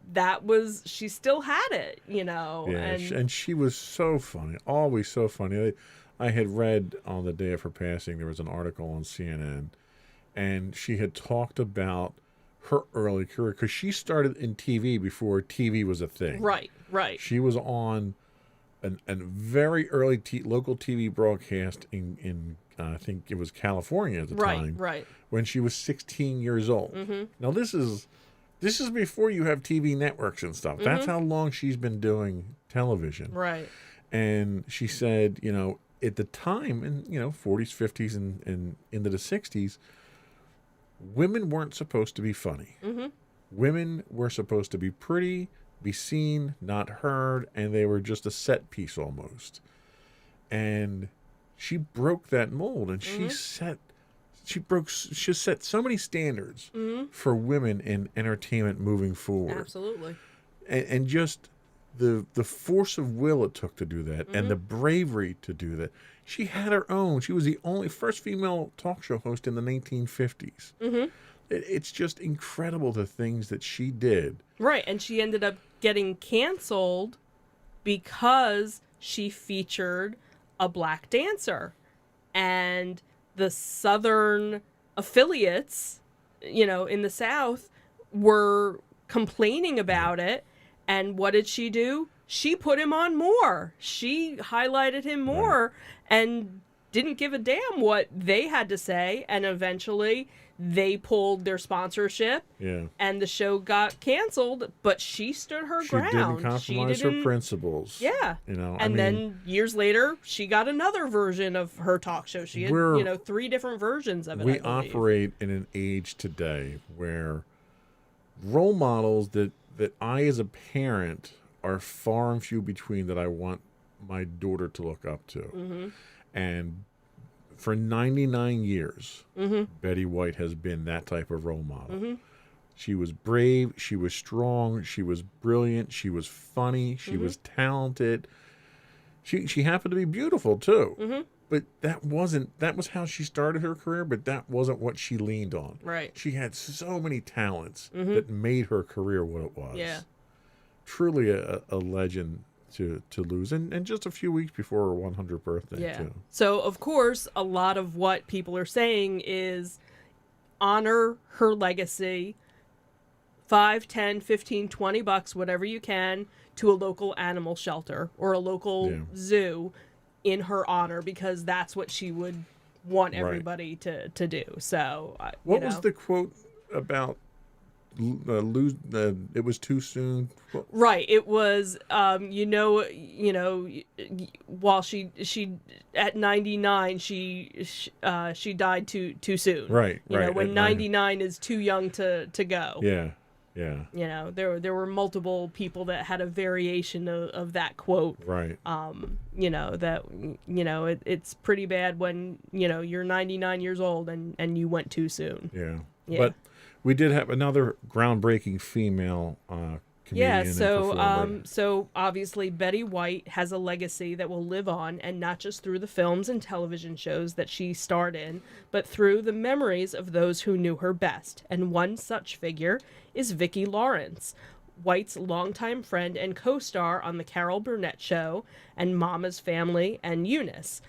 she still had it, Yeah, And she was so funny, always so funny. I had read on the day of her passing, there was an article on CNN, and she had talked about her early career, because she started in TV before TV was a thing. Right, right. She was on a very early local TV broadcast in I think it was California at the time. Right. When she was 16 years old. Now this is before you have TV networks and stuff. That's how long she's been doing television. Right. And she said, at the time, in 40s, 50s, and into the 60s, women weren't supposed to be funny. Women were supposed to be pretty, be seen, not heard, and they were just a set piece almost. And she broke that mold, and she set so many standards for women in entertainment moving forward. Absolutely. And just the force of will it took to do that, and the bravery to do that. She had her own. She was the first female talk show host in the 1950s. It's just incredible the things that she did. Right, and she ended up getting canceled because she featured a black dancer. And the Southern affiliates, in the South, were complaining about it. And what did she do? She put him on more. She highlighted him more and didn't give a damn what they had to say. And eventually they pulled their sponsorship. Yeah. And the show got canceled, but she stood her ground. She didn't compromise her principles. Yeah. And then years later, she got another version of her talk show. She had, 3 different versions of it. We operate in an age today where role models that I, as a parent, are far and few between that I want my daughter to look up to. And for 99 years, Betty White has been that type of role model. She was brave, she was strong, she was brilliant, she was funny, she was talented. She happened to be beautiful too. But that was how she started her career, but that wasn't what she leaned on. Right. She had so many talents that made her career what it was. Yeah. Truly a legend to lose, and just a few weeks before her 100th birthday, Yeah. too. So, of course, a lot of what people are saying is honor her legacy, 5, 10, 15, $20, whatever you can, to a local animal shelter or a local zoo in her honor, because that's what she would want everybody to do. So, what was the quote about lose? It was too soon. Right. It was, while she at 99, she died too soon. Right. When 99 is too young to go. Yeah. Yeah. There were multiple people that had a variation of that quote. Right. It's pretty bad when, you're 99 years old and you went too soon. Yeah. Yeah. But we did have another groundbreaking female comedian. So obviously Betty White has a legacy that will live on, and not just through the films and television shows that she starred in, but through the memories of those who knew her best. And one such figure is Vicki Lawrence, White's longtime friend and co-star on The Carol Burnett Show and Mama's Family and Eunice.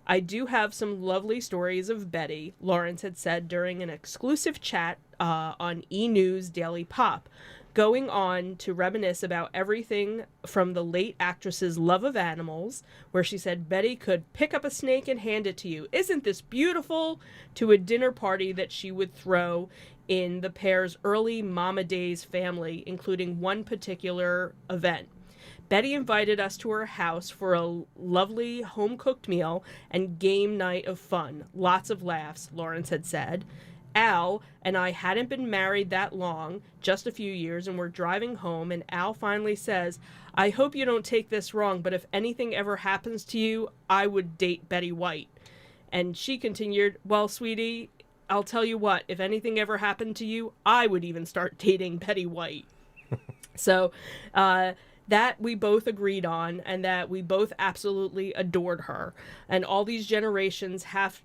I do have some lovely stories of Betty, Lawrence had said during an exclusive chat on E! News Daily Pop, going on to reminisce about everything from the late actress's love of animals, where she said Betty could pick up a snake and hand it to you. Isn't this beautiful? To a dinner party that she would throw in the pair's early Mama Days family, including one particular event. Betty invited us to her house for a lovely home-cooked meal and game night of fun. Lots of laughs, Lawrence had said. Al and I hadn't been married that long, just a few years, and we're driving home, and Al finally says, I hope you don't take this wrong, but if anything ever happens to you, I would date Betty White. And she continued, well, sweetie, I'll tell you what, if anything ever happened to you, I would even start dating Betty White. So, that we both agreed on, and that we both absolutely adored her. And all these generations have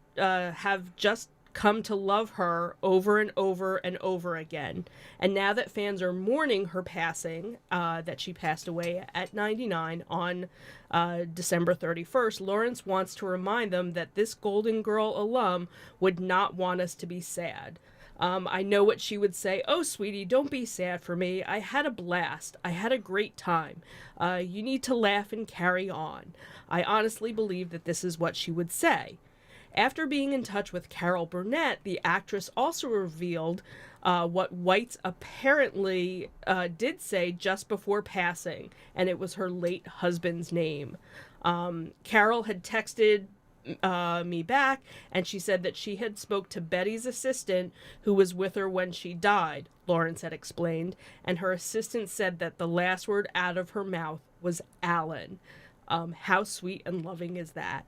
just come to love her over and over and over again. And now that fans are mourning her passing, that she passed away at 99 on December 31st, Lawrence wants to remind them that this Golden Girl alum would not want us to be sad. I know what she would say. Oh, sweetie, don't be sad for me. I had a blast. I had a great time. You need to laugh and carry on. I honestly believe that this is what she would say. After being in touch with Carol Burnett, the actress also revealed what White's apparently did say just before passing, and it was her late husband's name. Carol had texted me back, and she said that she had spoke to Betty's assistant who was with her when she died, Lawrence had explained, and her assistant said that the last word out of her mouth was Alan. How sweet and loving is that?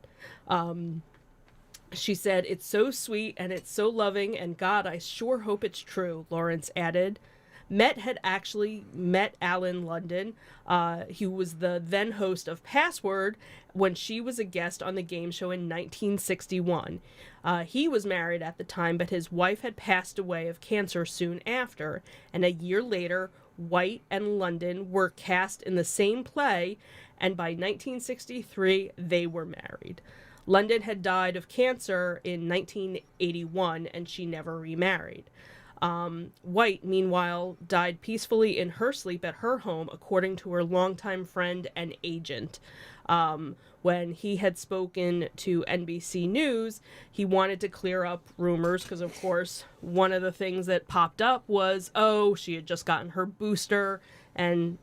She said, it's so sweet and it's so loving, and God, I sure hope it's true, Lawrence added. Had actually met Alan London, who was the then host of Password, when she was a guest on the game show in 1961. He was married at the time, but his wife had passed away of cancer soon after, and a year later, White and London were cast in the same play, and by 1963, they were married. London had died of cancer in 1981, and she never remarried. White, meanwhile, died peacefully in her sleep at her home, according to her longtime friend and agent. When he had spoken to NBC News, he wanted to clear up rumors because, of course, one of the things that popped up was, oh, she had just gotten her booster, and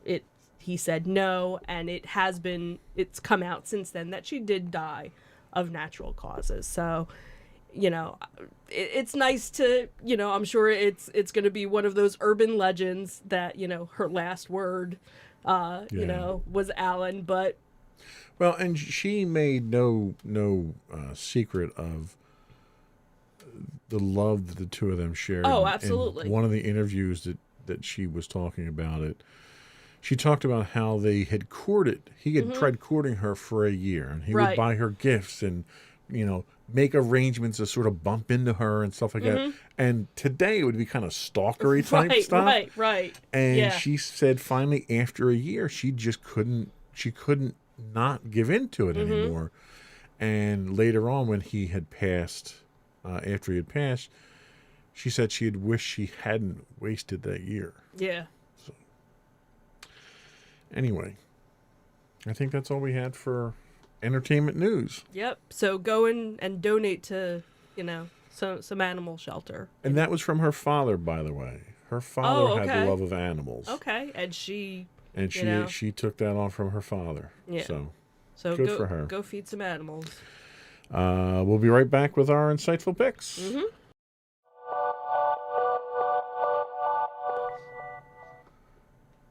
he said no, and it's come out since then that she did die of natural causes. So, it's nice to, I'm sure it's going to be one of those urban legends that, her last word, was Alan, but. Well, and she made no secret of the love that the two of them shared. Oh, absolutely. In one of the interviews that she was talking about it, she talked about how they had courted. He had tried courting her for a year, and he would buy her gifts and, make arrangements to sort of bump into her and stuff like that. And today it would be kind of stalkery type stuff. Right. And Yeah. she said finally after a year she just couldn't not give in to it anymore. And later on when he had passed, after he had passed, she said she had wished she hadn't wasted that year. Yeah. So anyway, I think that's all we had for entertainment news. Yep. So go in and donate to, some animal shelter. And that was from her father, by the way. Her father had the love of animals. Okay. And she took that on from her father. Yeah. So good for her. Go feed some animals. We'll be right back with our insightful picks.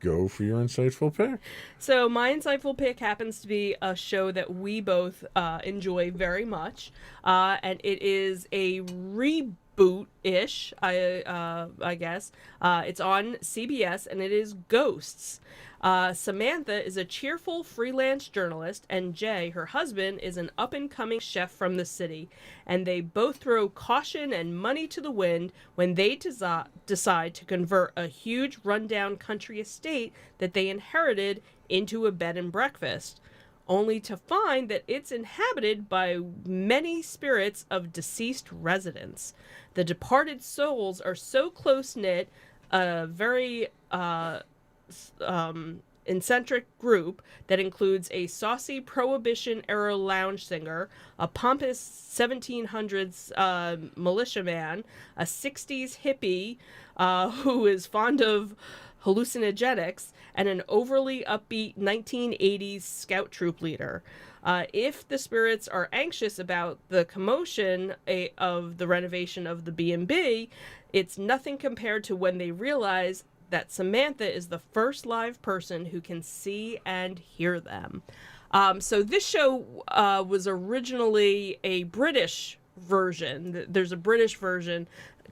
Go for your insightful pick. So my insightful pick happens to be a show that we both enjoy very much, and it is a reboot-ish, I guess. It's on CBS, and it is Ghosts. Samantha is a cheerful freelance journalist, and Jay, her husband, is an up-and-coming chef from the city, and they both throw caution and money to the wind when they decide to convert a huge rundown country estate that they inherited into a bed and breakfast, only to find that it's inhabited by many spirits of deceased residents. The departed souls are so close-knit, very eccentric group that includes a saucy Prohibition-era lounge singer, a pompous 1700s militiaman, a 60s hippie who is fond of hallucinogenics, and an overly upbeat 1980s scout troop leader. If the spirits are anxious about the commotion of the renovation of the B&B, it's nothing compared to when they realize that Samantha is the first live person who can see and hear them. So this show was originally a British version. There's a British version,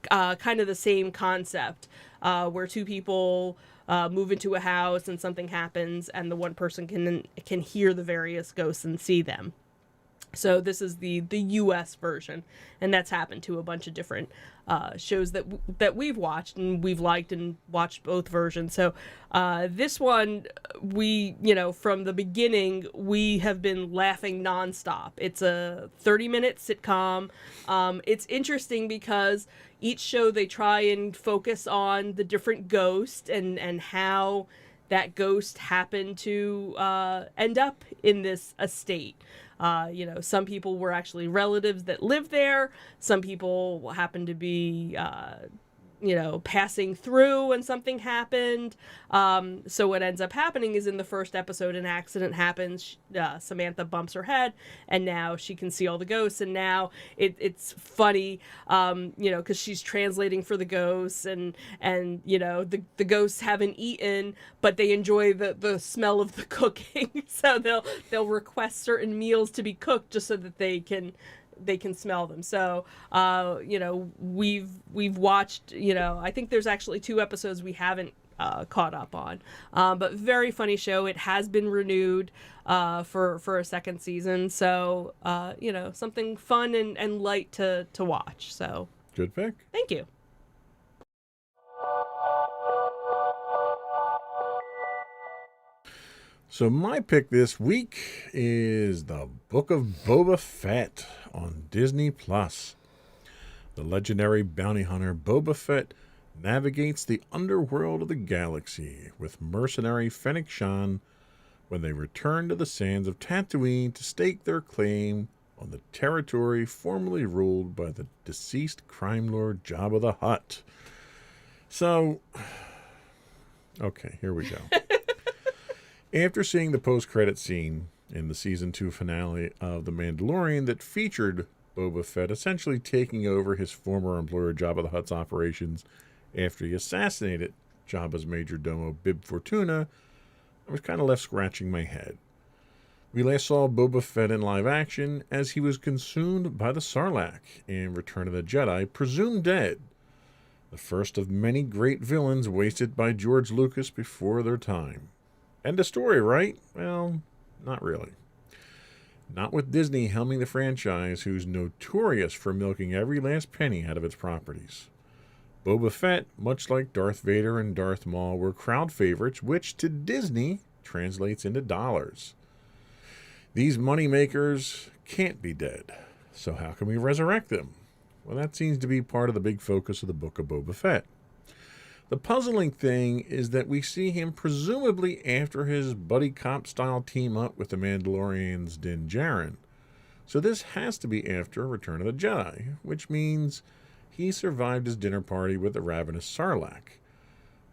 kind of the same concept, where two people move into a house and something happens, and the one person can hear the various ghosts and see them. So this is the U.S. version, and that's happened to a bunch of different shows that we've watched and we've liked and watched both versions. So this one, we, from the beginning, we have been laughing nonstop. It's a 30-minute sitcom. It's interesting because each show they try and focus on the different ghosts and how that ghost happened to end up in this estate. Some people were actually relatives that lived there. Some people happened to be, passing through when something happened. So what ends up happening is in the first episode, an accident happens. Samantha bumps her head, and now she can see all the ghosts. And now it's funny, because she's translating for the ghosts, and the ghosts haven't eaten, but they enjoy the smell of the cooking. So they'll request certain meals to be cooked just so that they can smell them. So, we've watched, I think there's actually 2 episodes we haven't caught up on. But very funny show. It has been renewed for a second season. So, something fun and light to watch. So good pick. Thank you. So my pick this week is the Book of Boba Fett on Disney+. The legendary bounty hunter Boba Fett navigates the underworld of the galaxy with mercenary Fennec Shan when they return to the sands of Tatooine to stake their claim on the territory formerly ruled by the deceased crime lord Jabba the Hutt. So, okay, here we go. After seeing the post-credit scene in the Season 2 finale of The Mandalorian that featured Boba Fett essentially taking over his former employer Jabba the Hutt's operations after he assassinated Jabba's major domo Bib Fortuna, I was kind of left scratching my head. We last saw Boba Fett in live action as he was consumed by the Sarlacc in Return of the Jedi, presumed dead. The first of many great villains wasted by George Lucas before their time. End of story, right? Well, not really. Not with Disney helming the franchise, who's notorious for milking every last penny out of its properties. Boba Fett, much like Darth Vader and Darth Maul, were crowd favorites, which to Disney translates into dollars. These moneymakers can't be dead, so how can we resurrect them? Well, that seems to be part of the big focus of the book of Boba Fett. The puzzling thing is that we see him presumably after his buddy cop style team up with the Mandalorian's Din Djarin. So this has to be after Return of the Jedi, which means he survived his dinner party with the ravenous Sarlacc.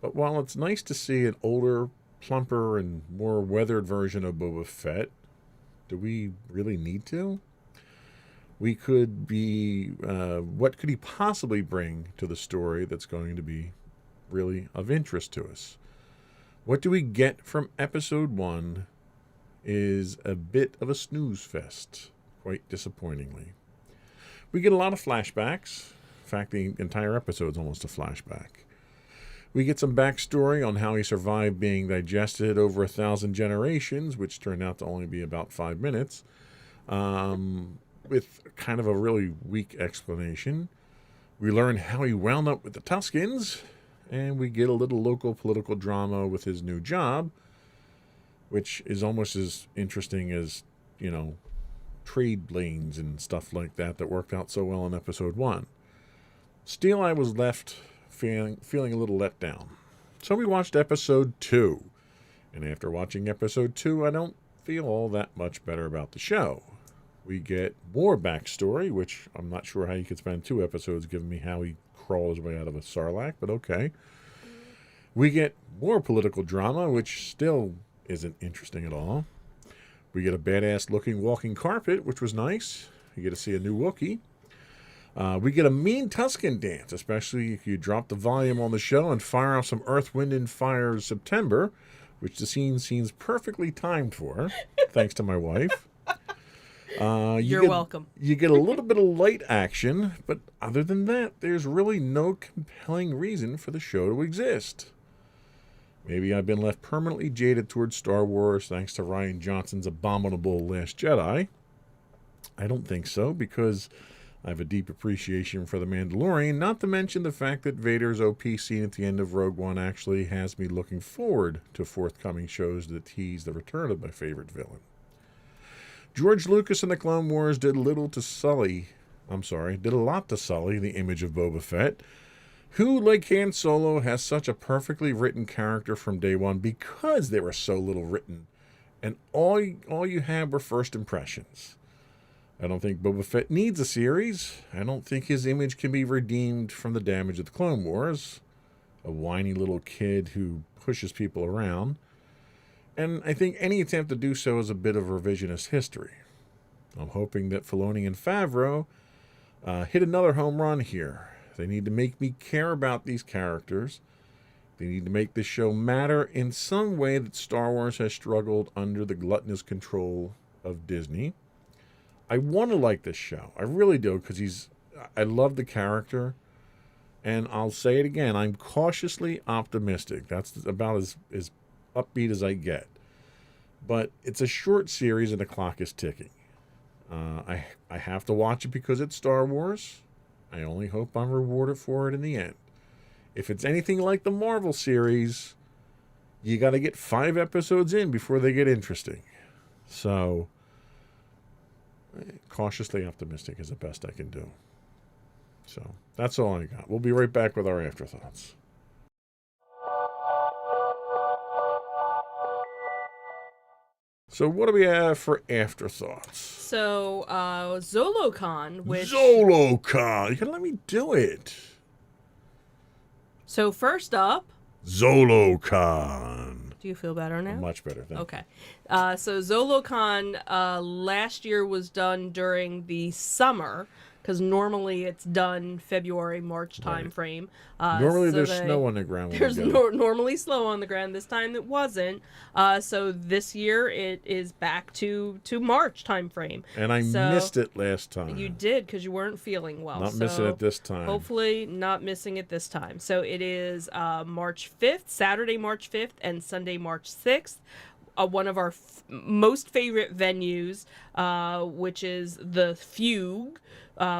But while it's nice to see an older, plumper, and more weathered version of Boba Fett, do we really need to? We could be, what could he possibly bring to the story that's going to be really of interest to us? What do we get from episode 1 is a bit of a snooze fest, quite disappointingly. We get a lot of flashbacks. In fact, the entire episode's almost a flashback. We get some backstory on how he survived being digested over 1,000 generations, which turned out to only be about 5 minutes, with kind of a really weak explanation. We learn how he wound up with the Tuskens, and we get a little local political drama with his new job, which is almost as interesting as, trade lanes and stuff like that worked out so well in episode 1. Still, I was left feeling a little let down. So we watched episode 2. And after watching episode 2, I don't feel all that much better about the show. We get more backstory, which I'm not sure how you could spend 2 episodes giving me how he crawled his way out of a Sarlacc, but okay. We get more political drama, which still isn't interesting at all. We get a badass-looking walking carpet, which was nice. You get to see a new Wookiee. We get a mean Tusken dance, especially if you drop the volume on the show and fire off some Earth, Wind, and Fire's September, which the scene seems perfectly timed for, thanks to my wife. You're welcome. You get a little bit of light action, but other than that, there's really no compelling reason for the show to exist. Maybe I've been left permanently jaded towards Star Wars thanks to Rian Johnson's abominable Last Jedi. I don't think so, because I have a deep appreciation for The Mandalorian, not to mention the fact that Vader's OP scene at the end of Rogue One actually has me looking forward to forthcoming shows that tease the return of my favorite villain. George Lucas and the Clone Wars did a lot to sully the image of Boba Fett, who, like Han Solo, has such a perfectly written character from day one because they were so little written, and all you had were first impressions. I don't think Boba Fett needs a series. I don't think his image can be redeemed from the damage of the Clone Wars. A whiny little kid who pushes people around. And I think any attempt to do so is a bit of revisionist history. I'm hoping that Filoni and Favreau hit another home run here. They need to make me care about these characters. They need to make this show matter in some way that Star Wars has struggled under the gluttonous control of Disney. I want to like this show. I really do, because I love the character. And I'll say it again, I'm cautiously optimistic. That's about as upbeat as I get. But it's a short series and the clock is ticking. I have to watch it because it's Star Wars. I only hope I'm rewarded for it in the end. If it's anything like the Marvel series, you got to get 5 episodes in before they get interesting. So, cautiously optimistic is the best I can do. So, that's all I got. We'll be right back with our afterthoughts. So what do we have for afterthoughts? So, Zolocon, which... Zolocon! You gotta let me do it. So, first up... Zolocon. Do you feel better now? Much better, thank you. Okay. So, Zolocon last year was done during the summer, because normally it's done February, March time frame. Normally there's snow on the ground. There's normally snow on the ground. This time it wasn't. So this year it is back to March time frame. And I missed it last time. You did, because you weren't feeling well. Not missing it this time. Hopefully not missing it this time. So it is March 5th, Saturday, March 5th, and Sunday, March 6th. one of our most favorite venues, which is the Fugue,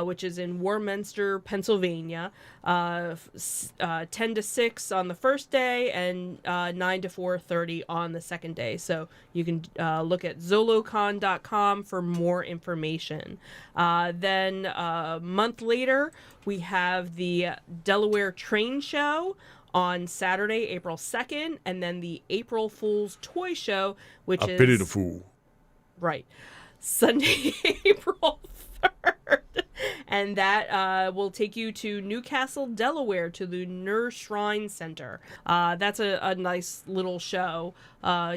which is in Warminster, Pennsylvania, 10 to 6 on the first day and 9 to 4:30 on the second day. So you can look at zolocon.com for more information. Then a month later, we have the Delaware Train Show on Saturday, April 2nd, and then the April Fool's Toy Show, which is... Pity the fool. Right. Sunday, April 3rd. And that will take you to Newcastle, Delaware, to the Nur Shrine Center. That's a nice little show.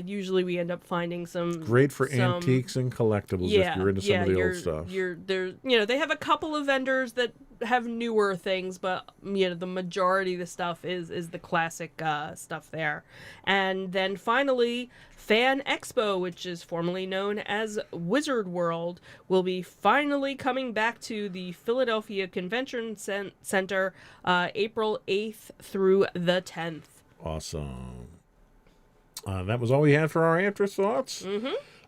Usually we end up finding some... Great for antiques and collectibles if you're into some of the old stuff. They have a couple of vendors that have newer things, but the majority of the stuff is the classic stuff there. And then finally, Fan Expo, which is formerly known as Wizard World, will be finally coming back to the Philadelphia Convention Center April 8th through the 10th. Awesome. That was all we had for our afterthoughts.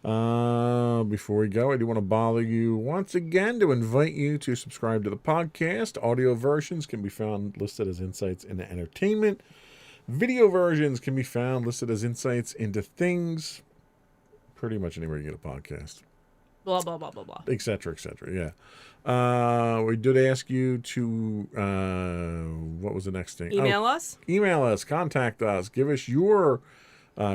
Before we go, I do want to bother you once again to invite you to subscribe to the podcast. Audio versions can be found listed as Insights into Entertainment. Video versions can be found listed as Insights into Things. Pretty much anywhere you get a podcast. Blah, blah, blah, blah, blah. Et cetera, yeah. We did ask you to, what was the next thing? Email us. Email us, contact us, give us your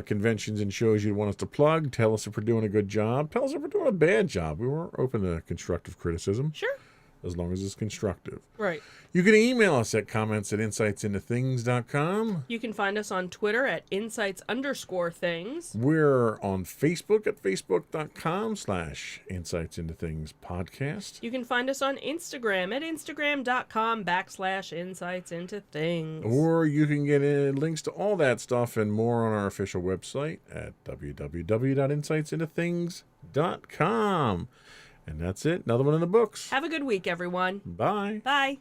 conventions and shows you want us to plug. Tell us if we're doing a good job. Tell us if we're doing a bad job. We were open to constructive criticism. Sure. As long as it's constructive. Right. You can email us at comments@insightsintothings.com. You can find us on Twitter at insights_things. We're on Facebook at facebook.com/insightsintothingspodcast. You can find us on Instagram at instagram.com/insightsintothings. Or you can get links to all that stuff and more on our official website at www.insightsintothings.com. And that's it. Another one in the books. Have a good week, everyone. Bye. Bye.